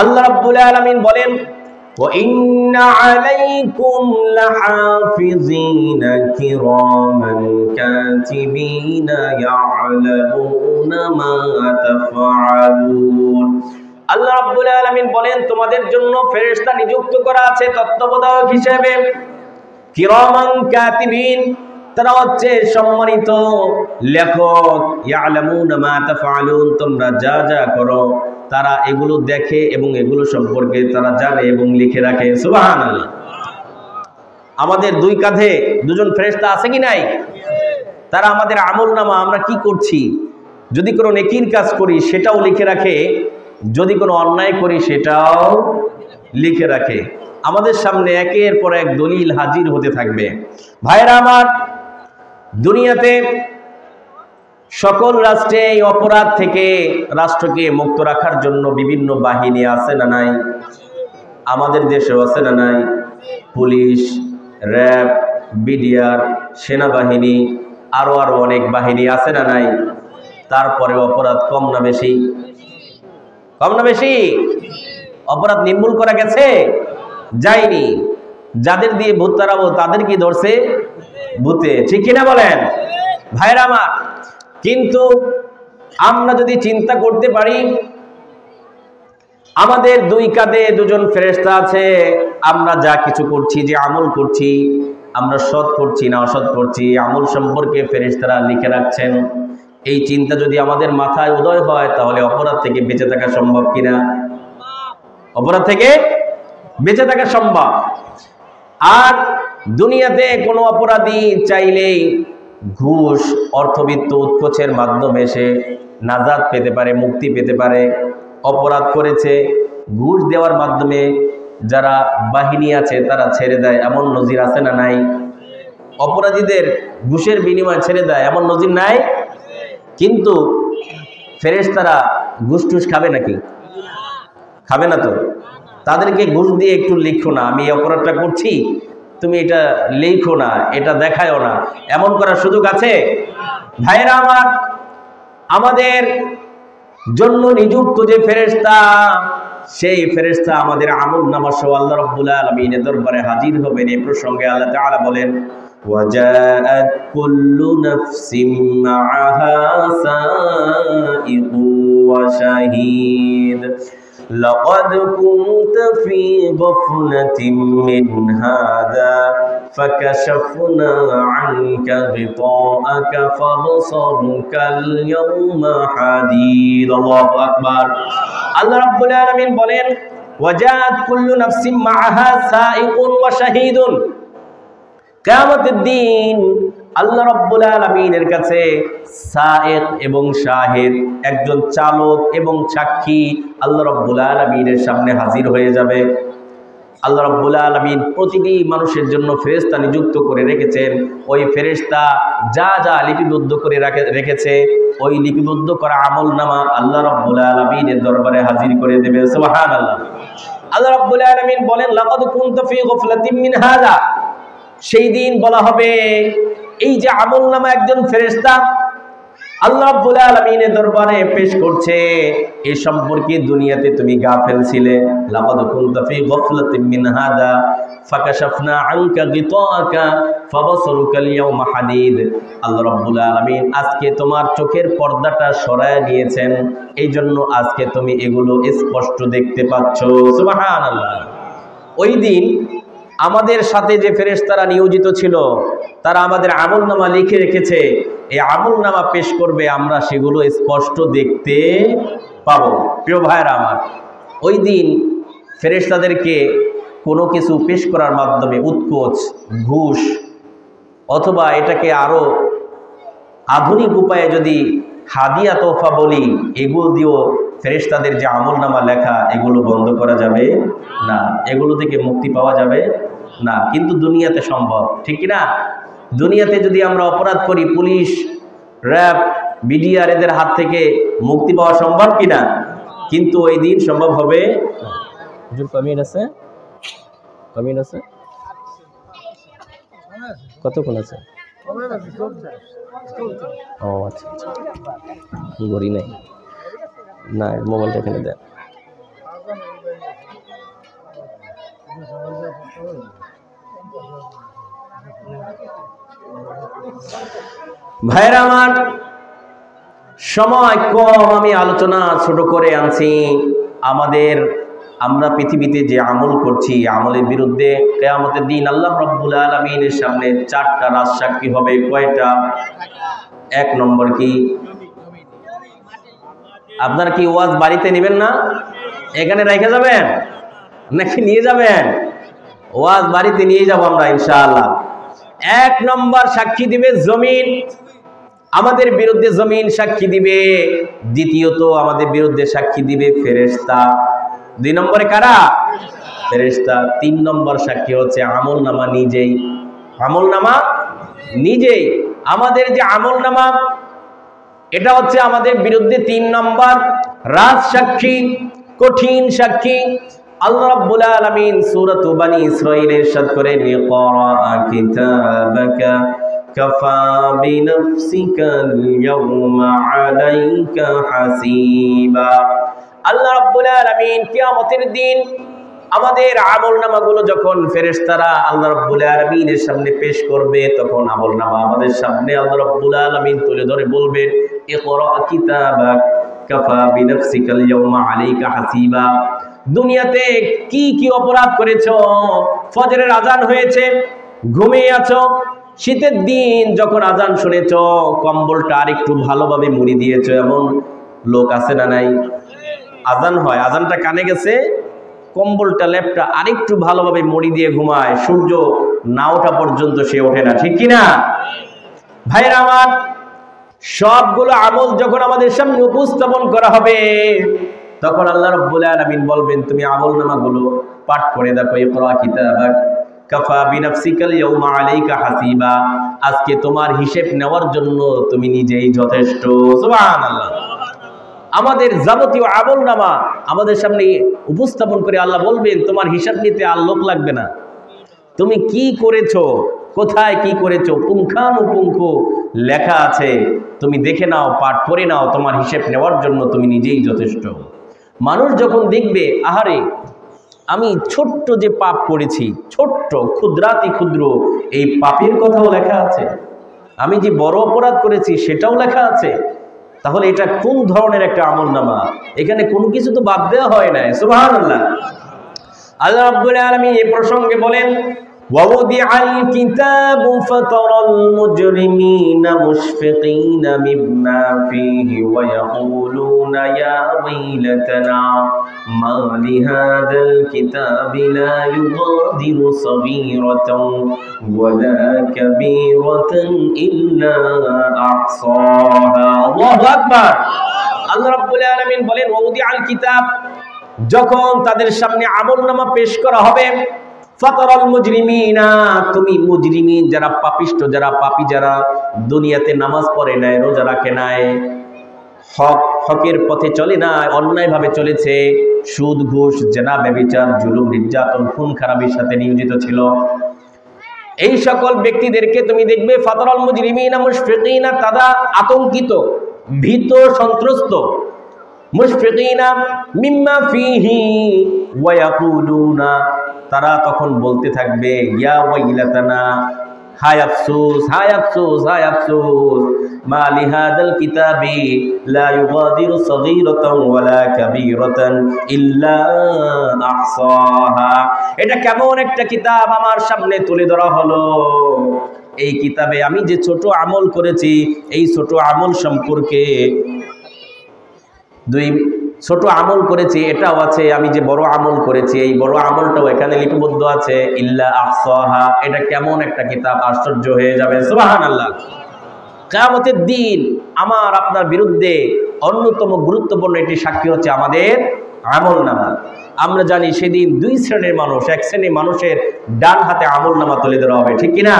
আল্লাহ রাব্বুল আলামিন বলেন, وَإِنَّ عَلَيْكُمْ لَحَافِظِينَ كِرَامًا كَاتِبِينَ يَعْلَمُونَ مَا تَفْعَلُونَ। আল্লাহ রাব্বুল আলামিন বলেন, তোমাদের জন্য ফেরেশতা নিযুক্ত করা আছে তত্ত্বাবধায়ক হিসেবে। কিরামান কাতিবিন, তারা হচ্ছে সম্মানিত লেখক। ইয়ালামুনা মা তাফআলুন, তোমরা যা যা করো তারা এগুলো দেখে এবং এগুলো সম্পর্কে তারা জানে এবং লিখে রাখে। সুবহানাল্লাহ। আমাদের দুই কাঁধে দুজন ফেরেশতা আছে কি নাই? তারা আমাদের আমলনামা, আমরা কি করছি, যদি কোনো নেকির কাজ করি সেটাও লিখে রাখে, যদি কোনো অন্যায় করি সেটাও লিখে রাখে। আমাদের সামনে একের পর এক দলিল হাজির হতে থাকবে। ভাইরা আমার, দুনিয়াতে সকল রাষ্ট্রে এই অপরাধ থেকে রাষ্ট্রকে মুক্ত রাখার জন্য বিভিন্ন বাহিনী আছে না নাই? আমাদের দেশেও আছে না নাই? পুলিশ, র্যাব, বিডিআর, সেনাবাহিনী, আরো অনেক বাহিনী আছে না নাই? তারপরে অপরাধ কম না বেশি? কম না বেশি? অপরাধ নির্মূল করা গেছে? যায়নি। যাদের দিয়ে ভূত তাড়াবো তাদের কি ধরছে? ভূতে, ঠিক কিনা বলেন? ভাইরা আমার, কিন্তু আমরা যদি চিন্তা করতে পারি, আমাদের দুই কাঁধে দুজন ফেরেশতা আছে, আমরা যা কিছু করছি, যে আমল করছি, আমরা সৎ করছি না অসৎ করছি, আমল সম্পর্কে ফেরেশতারা লিখে রাখছেন। এই চিন্তা যদি আমাদের মাথায় উদয় হয়, তাহলে অপরাধ থেকে বেঁচে থাকা সম্ভব কিনা? অপরাধ থেকে বেঁচে থাকা সম্ভব। আর দুনিয়াতে কোনো অপরাধী চাইলেই ঘুষ, অর্থবিত্ত উৎকোচের মাধ্যমে সে নাজাত পেতে পারে, মুক্তি পেতে পারে। অপরাধ করেছে, ঘুষ দেওয়ার মাধ্যমে যারা বাহিনী আছে তারা ছেড়ে দেয়, এমন নজির আছে না নাই? অপরাধীদের ঘুষের বিনিময়ে ছেড়ে দেয়, এমন নজির নাই? কিন্তু ফেরেশতারা ঘুষ টুস খাবে নাকি? খাবে না তো। তাদেরকে ঘুষ দিয়ে একটু লিখো না, আমি এই অপরাধটা করছি, তুমি এটা লিখো না, এটা দেখায়ও না, এমন করার সুযোগ আছে? ভাইরা আমার, আমাদের জন্য নিযুক্ত যে ফেরেশতা, সেই ফেরেশতা আমাদের আমলনামা সহ আল্লাহ রাব্বুল আলামিনের দরবারে হাজির হবেন। এই প্রসঙ্গে আল্লাহ তাআলা বলেন, ওয়াজাআত কুল্লু নাফসিন মাআহা সাইকুন ওয়া শাহীদ لقد كنت في غفلة من هذا فكشفنا عنك غطاءك فبصرك اليوم حديد الله أكبر الله رب العالمين বলেন وجاءت كل نفس معها سائق وشهيد কিয়ামতের দিন আল্লাহ রাব্বুল আলামিনের কাছে সায়েক এবং শাহিদ, একজন চালক এবং সাক্ষী আল্লাহ রাব্বুল আলামিনের সামনে হাজির হয়ে যাবে। আল্লাহ রাব্বুল আলামিন প্রতিটি মানুষের জন্য ফেরেশতা নিযুক্ত করে রেখেছেন। ওই ফেরেশতা যা যা লিপিবদ্ধ করে রেখেছে ওই লিপিবদ্ধ করা আমলনামা আল্লাহ রাব্বুল আলামিনের দরবারে হাজির করে দেবে। সুবহানাল্লাহ। আল্লাহ রাব্বুল আলামিন বলেন লাকাদ কুনতা ফি গাফলাতিন মিন হাযা। সেই দিন বলা হবে এই যে আমলনামা একজন ফেরেশতা আল্লাহ রাব্বুল আলামিনের দরবারে পেশ করছে এই সম্পর্কে দুনিয়াতে তুমি গাফেল ছিলে। লাকাদ কুনতা ফি গাফলাতিন মিন হাযা ফাকাশাফনা আনকা গিতাআকা ফাবাসরুকা আল-ইয়াওমা হাদীদ। আল্লাহ রাব্বুল আলামিন আজকে তোমার চোখের পর্দাটা সরায় নিয়েছেন, এই জন্য আজকে তুমি এগুলো স্পষ্ট দেখতে পাচ্ছ। সুবহানাল্লাহ। ওই দিন আমাদের সাথে যে ফেরেশতারা নিয়োজিত ছিল তারা আমাদের আমলনামা লিখে রেখেছে, এই আমলনামা পেশ করবে, আমরা সেগুলো স্পষ্ট দেখতে পাবো। প্রিয় ভাইরা আমার, ওই দিন ফেরেশতাদেরকে কোনো কিছু পেশ করার মাধ্যমে উৎকোচ, ঘুষ অথবা এটাকে আরো আধুনিক উপায়ে যদি হাদিয়া তোহফা বলি, এগুলো দিয়েও ফেরেশতাদের যে আমলনামা লেখা এগুলো বন্ধ করা যাবে না, এগুলো থেকে মুক্তি পাওয়া যাবে না। কিন্তু দুনিয়াতে সম্ভব, ঠিক না? দুনিয়াতে যদি আমরা অপরাধ করি, পুলিশ, র্যাব, বিডিআর এদের হাত থেকে মুক্তি পাওয়া সম্ভব কিনা? কিন্তু ওই দিন সম্ভব হবে। কমিট আছে, কমিট আছে, কতক্ষণ আছে? ও আচ্ছা আচ্ছা, ঘড়ি নাই না, মোবাইলটা এখানে দেন। ভাইরা আমার, সময় কম, আমি আলোচনা ছোট করে আনছি। আমরা পৃথিবীতে যে আমল করছি, আমলের বিরুদ্ধে কিয়ামতের দিন আল্লাহ রাব্বুল আলামিনের সামনে 4টা রাজসাক্ষী হবে। কয়টা? 1 নম্বর কি? আপনার কি ওয়াজ বাড়িতে নেবেন না? এখানে রেখে যাবেন নাকি নিয়ে যাবেন? ওয়াজ বাড়িতে নিয়ে যাব আমরা ইনশাআল্লাহ। 1 নম্বর সাক্ষী দিবে জমিন, আমাদের বিরুদ্ধে জমিন সাক্ষী দিবে। দ্বিতীয়ত আমাদের বিরুদ্ধে সাক্ষী দিবে ফেরেশতা। 2 নম্বরে কারা? ফেরেশতা। 3 নম্বর সাক্ষী হচ্ছে আমলনামা নিজেই। আমলনামা নিজেই, আমাদের যে আমলনামা এটা হচ্ছে আমাদের বিরুদ্ধে 3 নম্বর রাজ সাক্ষী, কঠিন সাক্ষী। আল্লাহ রাব্বুল আলামিন সূরাত বনী ইসরাঈলে ইরশাদ করেন ইকরা কিতাবাকা কাফা বিনাফসিকাল ইয়াওমা আলাইকা হাসিবা। আল্লাহ রাব্বুল আলামিন কিয়ামতের দিন আমাদের আমলনামাগুলো যখন ফেরেশতারা আল্লাহ রাব্বুল আলামিনের সামনে পেশ করবে, তখন আমলনামা আমাদের সামনে আল্লাহ রাব্বুল আলামিন তুলে ধরে বলবেন ইকরা কিতাবাক কাফা বিনাফসিকাল ইয়াওমা আলাইকা হাসিবা। দুনিয়াতে কি কি অপরাধ করেছো? ফজরের আজান হয়েছে, ঘুমিয়ে আছো, শীতের দিন যখন আজান শুনেছো কম্বলটা আরেকটু ভালোভাবে মুড়ি দিয়েছো, এমন লোক আছে না নাই? আজান হয়, আজানটা কানে গেছে, কম্বলটা লেপটা আরেকটু ভালোভাবে মুড়ি দিয়ে ঘুমায়, সূর্য না ওঠা পর্যন্ত সে ওঠে না, ঠিক কিনা? ভাইরা আমার, সবগুলো আমল যখন আমাদের সামনে উপস্থাপন করা হবে তখন আল্লাহ রাব্বুল আলামিন বলবেন তুমি আমলনামাগুলো পাঠ করে দেখো। ইকরা কিতাবাক কাফা বিনাফসিকাল ইয়াওমা আলাইকা হাসিবা। আজকে তোমার হিসাব নেওয়ার জন্য তুমি নিজেই যথেষ্ট। সুবহানাল্লাহ। আমাদের যাবতীয় আমলনামা আমাদের সামনে উপস্থাপন করে আল্লাহ বলবেন তোমার হিসাব নিতে আর লোক লাগবে না। তুমি কি করেছো, কোথায় কি করেছো, পুঙ্খানুপুঙ্খ লেখা আছে, তুমি দেখে নাও, পাঠ করে নাও, তোমার হিসাব নেওয়ার জন্য তুমি নিজেই যথেষ্ট। মানুষ যখন দেখবে আহারে আমি ছোট্ট যে পাপ করেছি, ছোট্ট ক্ষুদ্রাতি ক্ষুদ্র এই পাপের কথাও লেখা আছে, আমি যে বড় অপরাধ করেছি সেটাও লেখা আছে, তাহলে এটা কোন ধরনের একটা আমলনামা? এখানে কোনো কিছু তো বাদ দেওয়া হয় না। সুবহানাল্লাহ। আল্লাহ রাব্বুল আলামিন এই প্রসঙ্গে বলেন وَوُضِعَ الْكِتَابُ فَتَرَى الْمُجْرِمِينَ مُشْفِقِينَ مِمَّا فِيهِ وَيَقُولُونَ يَا وَيْلَتَنَا مَا لِهَذَا الْكِتَابِ لَا يُغَادِرُ صَغِيرَةً وَلَا كَبِيرَةً إِلَّا أَحْصَاهَا। আল্লাহু আকবার। আল্লাহ রাব্বুল আলামিন বলেন ওয়াউদিআল কিতাব, যখন তাদের সামনে আমলনামা পেশ করা হবে, ফাতারাল মুজরিমিনা, তুমি মুজরিমিন যারা পাপিষ্ট, যারা পাপী, যারা দুনিয়াতে নামাজ পড়ে নাই, রোজা রাখে নাই, হকের পথে চলে না, অন্যায়ভাবে চলেছে, সুদ ঘুষ জেনা ব্যভিচার জুলুম নির্যাতন খুন খারাপির সাথে নিয়োজিত ছিল, এই সকল ব্যক্তিদেরকে তুমি দেখবে ফাতারাল মুজরিমিনা মুশফিকিনা, তারা আতঙ্কিত, ভীত, সন্ত্রস্ত, মুশফিকিনা মিম্মা ফিহি ওয়া ইয়াকুলুনা, তারা তখন বলতে থাকবে ইয়া ওয়াইলাতানা, হায় আফসোস, হায় আফসোস, হায় আফসোস, মা লিহাদাল কিতাবি লা ইউগাদিরু সগীরাতান ওয়ালা কাবীরাতান ইল্লা আহসাহা। এটা কেমন একটা কিতাব আমার সামনে তুলে ধরা হলো, এই কিতাবে আমি যে ছোট আমল করেছি, এই ছোট আমল সম্পর্কে ছোট আমল করেছি এটাও আছে, আমি যে বড় আমল করেছি এই বড় আমলটাও এখানে লিপিবদ্ধ আছে, ইল্লা আহসাহা। এটা কেমন একটা কিতাব, আশ্চর্য হয়ে যাবে। সুবহানাল্লাহ। কিয়ামতের দিন আমার আপনার বিরুদ্ধে অন্যতম গুরুত্বপূর্ণ একটি সাক্ষী হচ্ছে আমাদের আমলনামা। আমরা জানি সেদিন দুই শ্রেণীর মানুষ, এক শ্রেণীর মানুষের ডান হাতে আমলনামা তুলে ধরা হবে, ঠিক কিনা?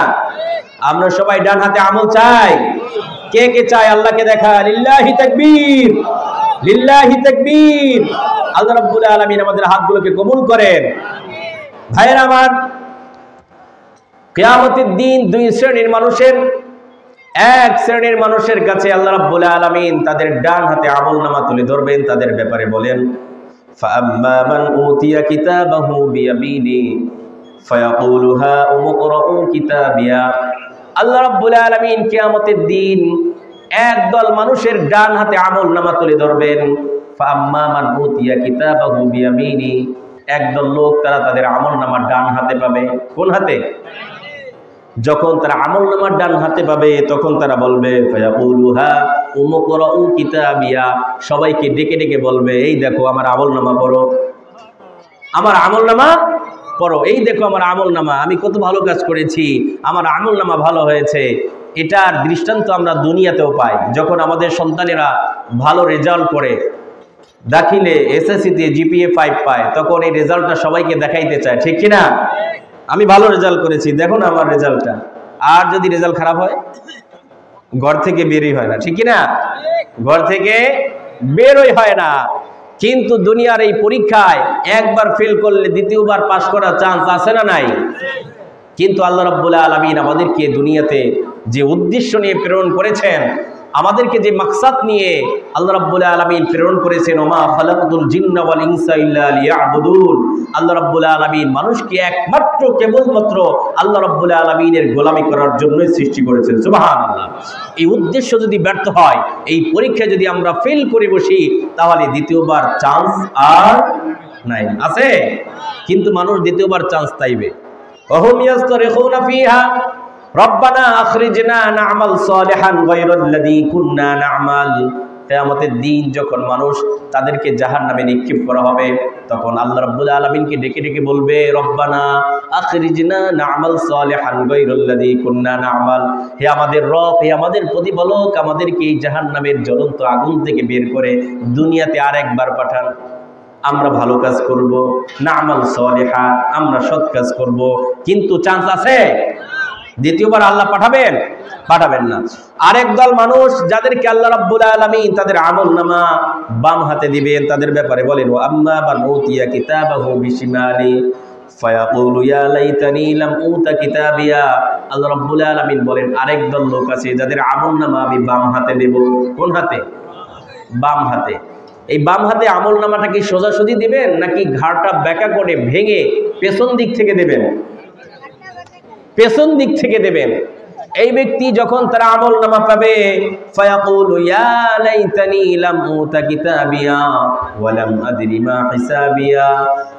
আমরা সবাই ডান হাতে আমল চাই। কে কে চায়? আল্লাহকে দেখা, লিল্লাহি তাকবীর, লিল্লাহি তাকবীর। আল্লাহ রাব্বুল আলামিন আমাদের হাতগুলোকে কবুল করেন। ভাইয়েরা আমার, কিয়ামতের দিন দুই শ্রেণীর মানুষের, এক শ্রেণীর মানুষের কাছে আল্লাহ রাব্বুল আলামিন তাদের ডান হাতে আমলনামা তুলে ধরবেন, তাদের ব্যাপারে বলেন ফাআম্মা মান উতিয়া কিতাবাহু বিয়ামিনি ফায়াকুলু হা উমকরাউ কিতাবিয়া। আল্লাহ রাব্বুল আলামিন কিয়ামতের দিন একদল মানুষের ডান হাতে আমলনামা তুলে ধরবেন। ফাআম্মা মান উতিয়া কিতাবাহু বিয়ামিনি, একদল লোক তারা তাদের আমলনামা ডান হাতে পাবে। কোন হাতে? যখন তারা আমলনামা ডান হাতে পাবে তখন তারা বলবে ফায়াকুলু হা উমকরাউ কিতাবিয়া, সবাইকে ডেকে ডেকে বলবে এই দেখো আমার আমলনামা পড়ো, আমার আমলনামা পড়ো, এই দেখো আমার আমলনামা, আমি কত ভালো কাজ করেছি, আমার আমলনামা ভালো হয়েছে। এটার দৃষ্টান্ত আমরা দুনিয়াতেও পাই। যখন আমাদের সন্তানেরা ভালো রেজাল্ট করে, দাখিলে এসএসসিতে জিপিএ 5 পায়, তখন এই রেজাল্টটা সবাইকে দেখাইতে চায়, ঠিক কিনা? আমি ভালো রেজাল্ট করেছি, দেখো না আমার রেজাল্টটা। আর যদি রেজাল্ট খারাপ হয়, ঘর থেকে বেরই হয় না, ঠিক কিনা? ঘর থেকে বেরই হয় না। কিন্তু দুনিয়ার এই পরীক্ষায় একবার ফেল করলে দ্বিতীয়বার পাস করার চান্স আছে না নাই? কিন্তু আল্লাহ রাব্বুল আলামিন আমাদেরকে দুনিয়াতে যে উদ্দেশ্য নিয়ে প্রেরণ করেছেন, আমাদেরকে যে মাকসাদ নিয়ে আল্লাহ রাব্বুল আলামিন প্রেরণ করেছেন, ওমা খালাকাতুল জিন্না ওয়াল ইনসা ইল্লা লিয়াবুদুন, আল্লাহ রাব্বুল আলামিন মানুষকে একমাত্র কেবলমাত্র আল্লাহ রাব্বুল আলামিনের গোলামি করার জন্যই সৃষ্টি করেছেন। সুবহানাল্লাহ। এই উদ্দেশ্য যদি ব্যর্থ হয়, এই পরীক্ষায় যদি আমরা ফেল করে বসি, তাহলে দ্বিতীয়বার চান্স আর নাই। আছে? কিন্তু মানুষ দ্বিতীয়বার চান্স চাইবে। ওহুম ইয়াসতারিখুনা ফিহা রব্বানা আখরিজনা না'মাল সালিহান গায়রাল্লাযী কুন্না না'মাল। কিয়ামতের দিন যখন মানুষ তাদেরকে জাহান্নামে নিক্ষেপ করা হবে, তখন আল্লাহ রাব্বুল আলামিনকে ডেকে ডেকে বলবে রব্বানা আখরিজনা না'মাল সালিহান গায়রাল্লাযী কুন্না না'মাল। হে আমাদের রব, হে আমাদের প্রতিপালক, আমাদেরকে এই জাহান্নামের জ্বলন্ত আগুন থেকে বের করে দুনিয়াতে আরেকবার পাঠান, আমরা ভালো কাজ করব, না'মাল সালিহা, আমরা সৎ কাজ করব। কিন্তু চান্স আছে? দ্বিতীয়বার আল্লাহ পাঠাবেন? পাঠাবেন না। আরেক দল মানুষ যাদেরকে আল্লাহ রাব্বুল আলামিন তাদের আমলনামা বাম হাতে দিবেন, তাদের ব্যাপারে বলেন ওয়া আম্মা মান উতিয়া কিতাবাহু বিশিমালি ফায়াকুলু ইয়া লাইতানি লাম উতা কিতাবিয়া। আল্লাহ রাব্বুল আলামিন বলেন আরেক দল লোক আছে যাদের আমলনামা আমি বাম হাতে দেব। কোন হাতে? বাম হাতে। এই বাম হাতে আমলনামাটা কি সোজাসুজি দিবেন নাকি ঘাড়টা বেঁকা করে ভেঙে পেছন দিক থেকে দেবেন? পেছন দিক থেকে দেবেন। এই ব্যক্তি যখন তার আমলনামা পাবে, ফায়াকুলু ইয়া লাইতানি লাম উতা কিতাবিয়া ওয়া লাম আদরি মা হিসাবিয়া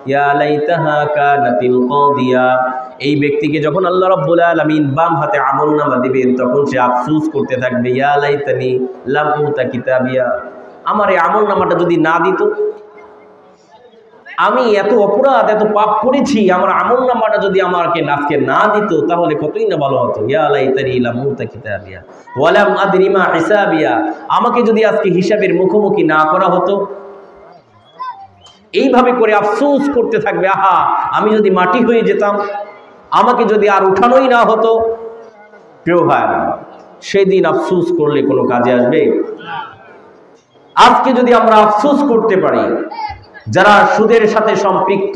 ইয়া লাইতাহা কানাতিল কাদিয়া। এই ব্যক্তিকে যখন আল্লাহ রাব্বুল আলামিন বাম হাতে আমলনামা দিবেন, তখন সে আফসোস করতে থাকবে ইয়া লাইতানি লাম উতা কিতাবিয়া, আমার এই আমলনামাটা যদি না দিত, আমি এত অপরাধ এত পাপ করেছি, আমার আমলনামাটা যদি আমাকে আজকে না দিত তাহলে কতই না ভালো হতো। ইয়া লাইতানি লাম উতা কিতাবিয়া ওয়া লাম আদরি মা হিসাবিয়া, আমাকে যদি আজকে হিসাবের মুখোমুখি না করা হতো। এইভাবে করে আফসোস করতে থাকবে, আহা আমি যদি মাটি হয়ে যেতাম, আমাকে যদি আর উঠানোই না হতো। প্রিয় ভাইরা, সেদিন আফসোস করলে কোনো কাজে আসবে? আজকে যদি আমরা আফসোস করতে পারি, যারা সুদের সাথে সম্পৃক্ত,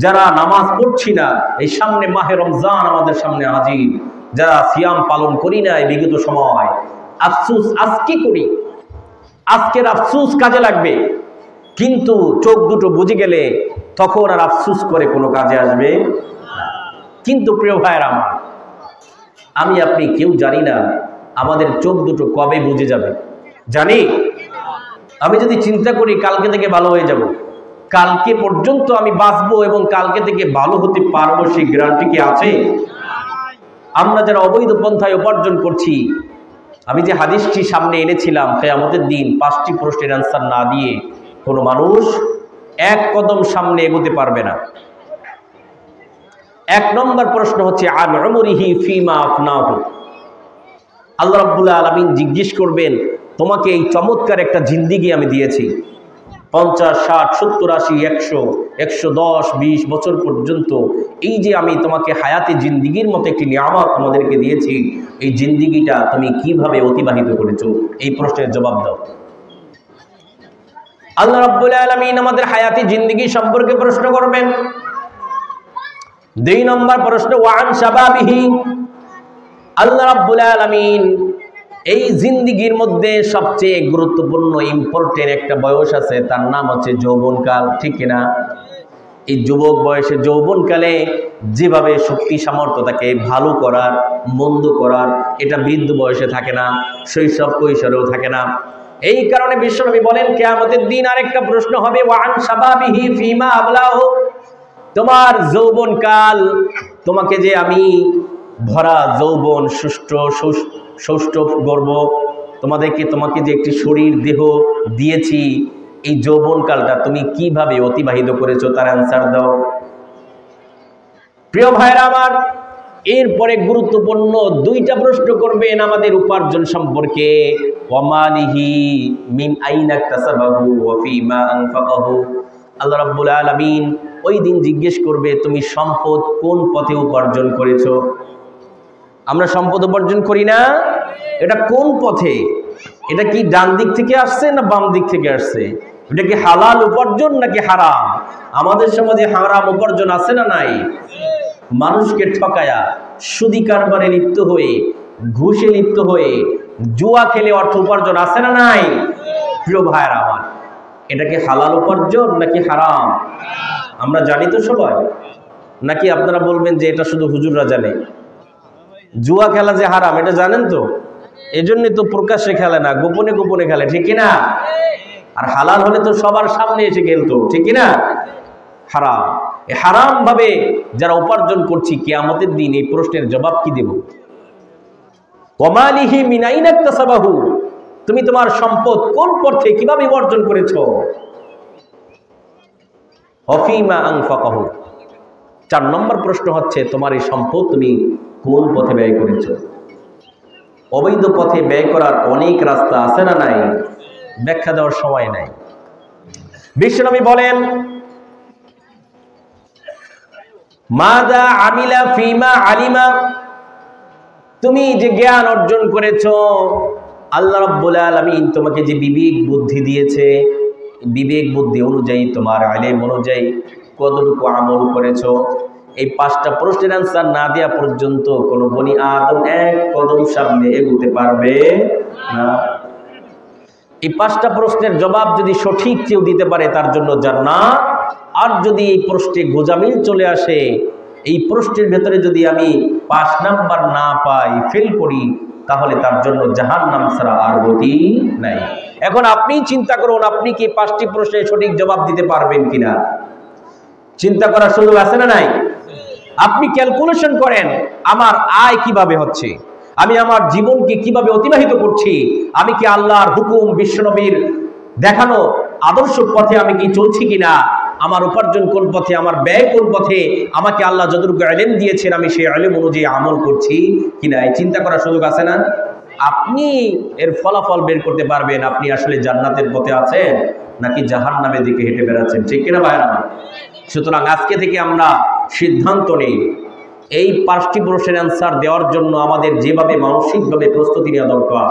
যারা নামাজ পড়ছি না, এই সামনে মাহে রমজান আমাদের সামনে হাজির, যারা সিয়াম পালন করি না এই বিগত সময়, আফসোস আজকে করি, আজকের আফসোস কাজে লাগবে। কিন্তু চোখ দুটো বুঝে গেলে তখন আর আফসোস করে কোনো কাজে আসবে। কিন্তু প্রিয় ভাইয়ের আমার, আমি আপনি কেউ জানি না আমাদের চোখ দুটো কবে বুঝে যাবে। জানি? আমি যদি চিন্তা করি কালকে থেকে ভালো হয়ে যাব, কালকে পর্যন্ত আমি বাঁচবো এবং কালকে থেকে ভালো হতে পারবো, সেই গ্যারান্টি কি আছে? আমরা যারা অবৈধ পন্থায় উপার্জন করছি, আমি যে হাদিসটি সামনে এনেছিলাম, কিয়ামতের দিন 5টি প্রশ্নের অ্যান্সার না দিয়ে কোনো মানুষ এক কদম সামনে এগোতে পারবে না। 1 নম্বর প্রশ্ন হচ্ছে আন উমরিহি ফিমা আফনাহু। আল্লাহ রাব্বুল আলামিন জিজ্ঞেস করবেন, তোমাকে এই চমৎকার একটা জিন্দেগি আমি দিয়েছি, 50, 60, 70, 80, 100, 110, 20 বছর পর্যন্ত এই যে আমি তোমাকে হায়াতে জিন্দেগির মতো একটি নিয়ামত তোমাদেরকে দিয়েছি, এই জিন্দেগিটা তুমি কিভাবে অতিবাহিত করেছো? এই প্রশ্নের জবাব দাও। আল্লাহ রাব্বুল আলামিন আমাদের হায়াতে জিন্দেগি সম্পর্কে প্রশ্ন করবেন। 2 নম্বর প্রশ্ন ওয়ান শাবাবিহি। আল্লাহ রাব্বুল আলামিন এই জিন্দেগির মধ্যে সবচেয়ে গুরুত্বপূর্ণ ইম্পর্টেন্ট একটা বয়স আছে, তার নাম হচ্ছে যৌবনকাল, ঠিক কিনা? এই যুবক বয়সে, যৌবনকালে যেভাবে শক্তি সামর্থ্য থাকে ভালো করার মন্দ করার, এটা বৃদ্ধ বয়সে থাকে না, শৈশব কৈশোরেও থাকে না। এই কারণে বিশ্বনবী বলেন কিয়ামতের দিন আরেকটা প্রশ্ন হবে ওয়ান শাবাবিহি ফিমা আবলাহু। তোমার যৌবনকাল, তোমাকে যে আমি ভরা যৌবন, সুষ্ঠ গর্ব, তোমাকে যে একটি শরীর দেহ দিয়েছি, এই যৌবনকালটা তুমি কিভাবে অতিবাহিত করেছো, তার অ্যান্সার দাও। প্রিয় ভাইরা আমার, এরপরে গুরুত্বপূর্ণ 2টা প্রশ্ন করবেন আমাদের উপার্জন সম্পর্কে। ওয়ামালিহি মিন আইনা ইকতাসাবাহু ওয়া ফিমা আনফাকাহু। আল্লাহ রাব্বুল আলামিন ওই দিন জিজ্ঞেস করবে, তুমি সম্পদ কোন পথে উপার্জন করেছো? আমরা সম্পদ উপার্জন করি না, এটা কোন পথে? এটা কি ডান দিক থেকে আসছে না বাম দিক থেকে আসছে? এটা কি হালাল উপার্জন নাকি হারাম? আমাদের সমাজে হারাম উপার্জন আছে না নাই? মানুষকে ঠকায়া, সুদি কারবারে লিপ্ত হয়ে, ঘুষে লিপ্ত হয়ে, জুয়া খেলে অর্থ উপার্জন আছে না নাই? প্রিয় ভাইরা আমার, এটা কি হালাল উপার্জন নাকি হারাম? আমরা জানি তো সবাই, নাকি আপনারা বলবেন যে এটা শুধু হুজুররা জানে? জুয়া খেলা যে হারাম এটা জানেন তো, এজন্যই তো প্রকাশ্যে খেলে না, গোপনে গোপনে খেলে, ঠিক কিনা? আর হালাল হলে তো সবার সামনে এসে খেলতো, ঠিক কিনা? হারাম, এই হারাম ভাবে যারা উপার্জন করছি, কিয়ামতের দিন এই প্রশ্নের জবাব কি দেব? ওয়ামালিহি মিন আইনা ইকতাসাবাহু। তুমি তোমার সম্পদ কোন পথে কিভাবে উপার্জন করেছো? ওয়াফিমা আনফাকাহু। 4 নম্বর প্রশ্ন হচ্ছে তোমার এই সম্পদ তুমি কোন পথে ব্যয় করেছো? অবৈধ পথে ব্যয় করার অনেক রাস্তা আছে না নাই? ব্যাখ্যা দেওয়ার সময় নাই। বিশ্বনবী বলেন মাযা আমিলা ফিমা আলিমা। তুমি যে জ্ঞান অর্জন করেছো, আল্লাহ রাব্বুল আলামিন তোমাকে যে বিবেক বুদ্ধি দিয়েছে, বিবেক বুদ্ধি অনুযায়ী তোমার ইলম অনুযায়ী কতটুকু আমল করেছো, এই 5টা প্রশ্নের অ্যান্সার না দেওয়া পর্যন্ত কোনো বনি আদম 1 কদম সামনে এগোতে পারবে না। এই 5টা প্রশ্নের জবাব যদি সঠিক কেউ দিতে পারে তার জন্য জান্নাত, আর যদি এই প্রশ্নে গোজামিল চলে আসে, এই প্রশ্নের ভেতরে যদি আমি 5 নাম্বার না পাই, ফেল করি, তাহলে তার জন্য জাহান্নাম ছাড়া আর গতি নাই। এখন আপনি চিন্তা করুন, আপনি কি 5টি প্রশ্নের সঠিক জবাব দিতে পারবেন কিনা? চিন্তা করার সুযোগ আছে না নাই? আপনি ক্যালকুলেশন করেন, আমার আয় কিভাবে হচ্ছে, আমি আমার জীবনকে কিভাবে অতিবাহিত করছি, আমি কি আল্লাহর হুকুম, বিশ্বনবীর দেখানো আদর্শ পথে আমি কি চলছি কিনা, আমার উপার্জন কোন পথে, আমার ব্যয় কোন পথে, আমাকে আল্লাহ যতটুকু ইলম দিয়েছেন আমি সেই ইলম অনুযায়ী আমল করছি কিনা, এই চিন্তা করার সুযোগ আছে না? আপনি এর ফলাফল বের করতে পারবেন আপনি আসলে জান্নাতের পথে আছেন নাকি জাহান্নামের দিকে হেঁটে বেড়াচ্ছেন, ঠিক কিনা ভাইরা? সুতরাং আজকে থেকে আমরা সিদ্ধান্ত নেই এই 5টি প্রশ্নের অ্যান্সার দেওয়ার জন্য আমাদের যেভাবে মানসিকভাবে প্রস্তুতি নেওয়া দরকার,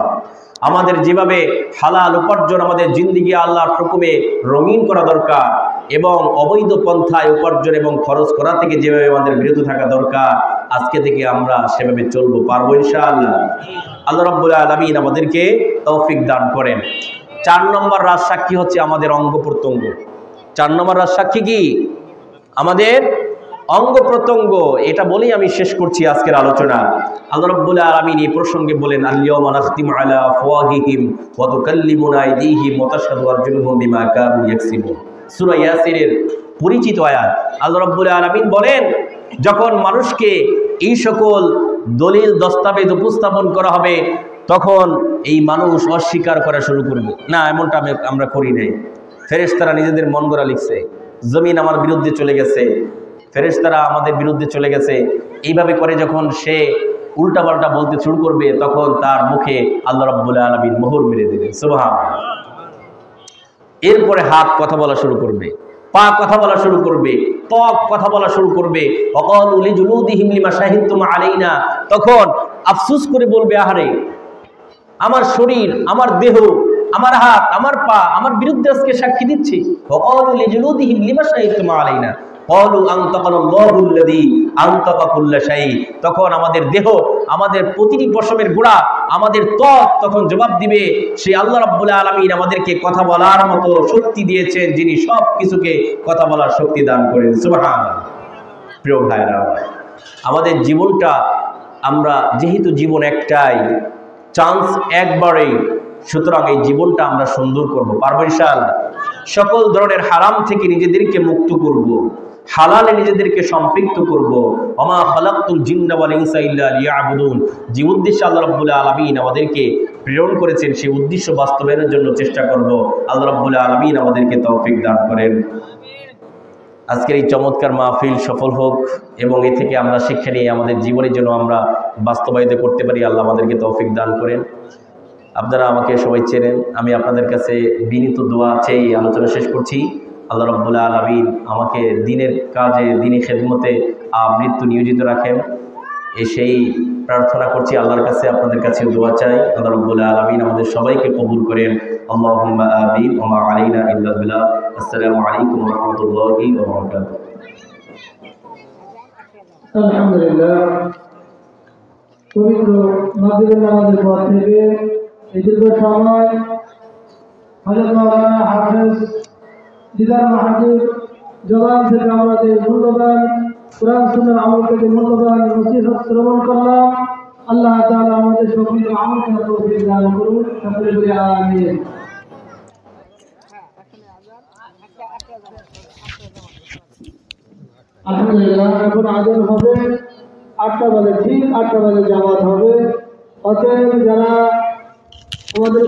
আমাদের যেভাবে হালাল উপার্জন আমাদের জিন্দিগি আল্লাহর হুকুমে রঙিন করা দরকার এবং অবৈধ পন্থায় উপার্জন এবং খরচ করা থেকে যেভাবে আমাদের বিরত থাকা দরকার, আজকে থেকে আমরা সেভাবে চলবো, পারবো ইনশাআল্লাহ। আল্লাহ রাব্বুল আলামিন আমাদেরকে তৌফিক দান করেন। 4 নম্বর রাজসাক্ষী হচ্ছে আমাদের অঙ্গ প্রত্যঙ্গ। 4 নম্বর রাজসাক্ষী কি? আমাদের অঙ্গ প্রত্যঙ্গ। এটা বলেই আমি শেষ করছি আজকের আলোচনা। আল্লাহ রাব্বুল আলামিন এই প্রসঙ্গে বলেন, আল-ইয়াওমা নাখতিমু আলা আফওয়াহিহিম ওয়া তুকাল্লিমুনা আইদিহিম ওয়া তাশহাদু আরজুলুহুম বিমা কানু ইয়াকসিবুন। সূরা ইয়াসিনের পরিচিত আয়াত। আল্লাহ রাব্বুল আলামিন বলেন, যখন মানুষকে এই সকল দলিল দস্তাবেজ উপস্থাপন করা হবে তখন এই মানুষ অস্বীকার করা শুরু করবে, না এমনটা আমরা করি নাই, ফেরেশতারা নিজেদের মন গড়া লিখছে, জমিন আমার বিরুদ্ধে চলে গেছে, ফেরেশতারা আমাদের বিরুদ্ধে চলে গেছে, এইভাবে করে যখন সে উল্টাপাল্টা বলতে শুরু করবে তখন তার মুখে আল্লাহ রাব্বুল আলামিন মোহর মেরে দেবে, সুবহানাল্লাহ। এরপরে হাত কথা বলা শুরু করবে, পা কথা বলা শুরু করবে, ত্বক কথা বলা শুরু করবে। ওয়াকালু লিজুলুদিহিম লিমা শাহিদতুম আলাইনা, তখন আফসোস করে বলবে, আহারে আমার শরীর, আমার দেহ, আমার হাত, আমার পা আমার বিরুদ্ধে আজকে সাক্ষী দিচ্ছে। ওয়াকালু লিজুলুদিহিম লিমা শাহিদতুম আলাইনা ক্বালু আনতাকাল্লাহু আল্লাযী আনতাকা কুল্লা শাই, তখন আমাদের দেহ, আমাদের প্রতিটি পশমের গোড়া, আমাদের ত্বক তখন জবাব দিবে, সেই আল্লাহ রাব্বুল আলামিন আমাদেরকে কথা বলার মতো শক্তি দিয়েছেন, যিনি সব কিছুকে কথা বলার শক্তি দান করেন, সুবহানাল্লাহ। প্রিয় ভাইরা, আমাদের জীবনটা, আমরা যেহেতু জীবন একটাই, চান্স একবারেই, সুতরাং এই জীবনটা আমরা সুন্দর করব, পারবো ইনশাআল্লাহ। সকল ধরনের হারাম থেকে নিজেদেরকে মুক্ত করব, হালালে নিজেদেরকে সম্পৃক্ত করব। ওমা খালাকতুল জিন্না ওয়াল ইনসা ইল্লা লিয়াবুদুন, যে উদ্দেশ্যে আল্লাহ রাব্বুল আলামিন আমাদেরকে প্রেরণ করেছেন সেই উদ্দেশ্য বাস্তবায়নের জন্য চেষ্টা করব। আল্লাহ রাব্বুল আলামিন আমাদেরকে তৌফিক দান করেন। আজকের এই চমৎকার মাহফিল সফল হোক এবং এ থেকে আমরা শিক্ষা নিয়ে আমাদের জীবনের জন্য আমরা বাস্তবায়িত করতে পারি। আল্লাহ আমাদেরকে তৌফিক দান করেন। আপনারা আমাকে সবাই চেনেন, আমি আপনাদের কাছে বিনীত দোয়া চেয়ে আলোচনা শেষ করছি। আল্লাহ রাব্বুল আলামিন আমাকে দিনের কাজে, দিনী খেদমতে মৃত্যু নিয়োজিত রাখেন, সেই প্রার্থনা করছি আল্লাহর কাছে, আপনাদের কাছে দোয়া চাই। আল্লাহ রাব্বুল আলামিন আমাদের সবাইকে কবুল করেন। আল্লাহুম্মা আমিন। ওয়া মা আলাইনা ইল্লাল বালাগ। আসসালামু আলাইকুম ওয়া রাহমাতুল্লাহি ওয়া বারাকাতুহু। আলহামদুলিল্লাহ, পবিত্র মাগরিবের নামাজের পর থেকে এই দীর্ঘ সময় হযরত মাওলানা হাফেজ দিদার মাহাদির জবান থেকে আমরা যে মূল্যবান কোরআন সুন্নাহর আমল থেকে মূল্যবান নসিহত শ্রবণ করলাম, আল্লাহ তাআলা আমাদের সকলকে আমল করার তৌফিক দান করুন, সকলে বলি আমিন। আলহামদুলিল্লাহ, এখন আযান হবে, 8টা বাজে, ঠিক 8টা বাজে জামাত হবে। অতএব যারা আমাদের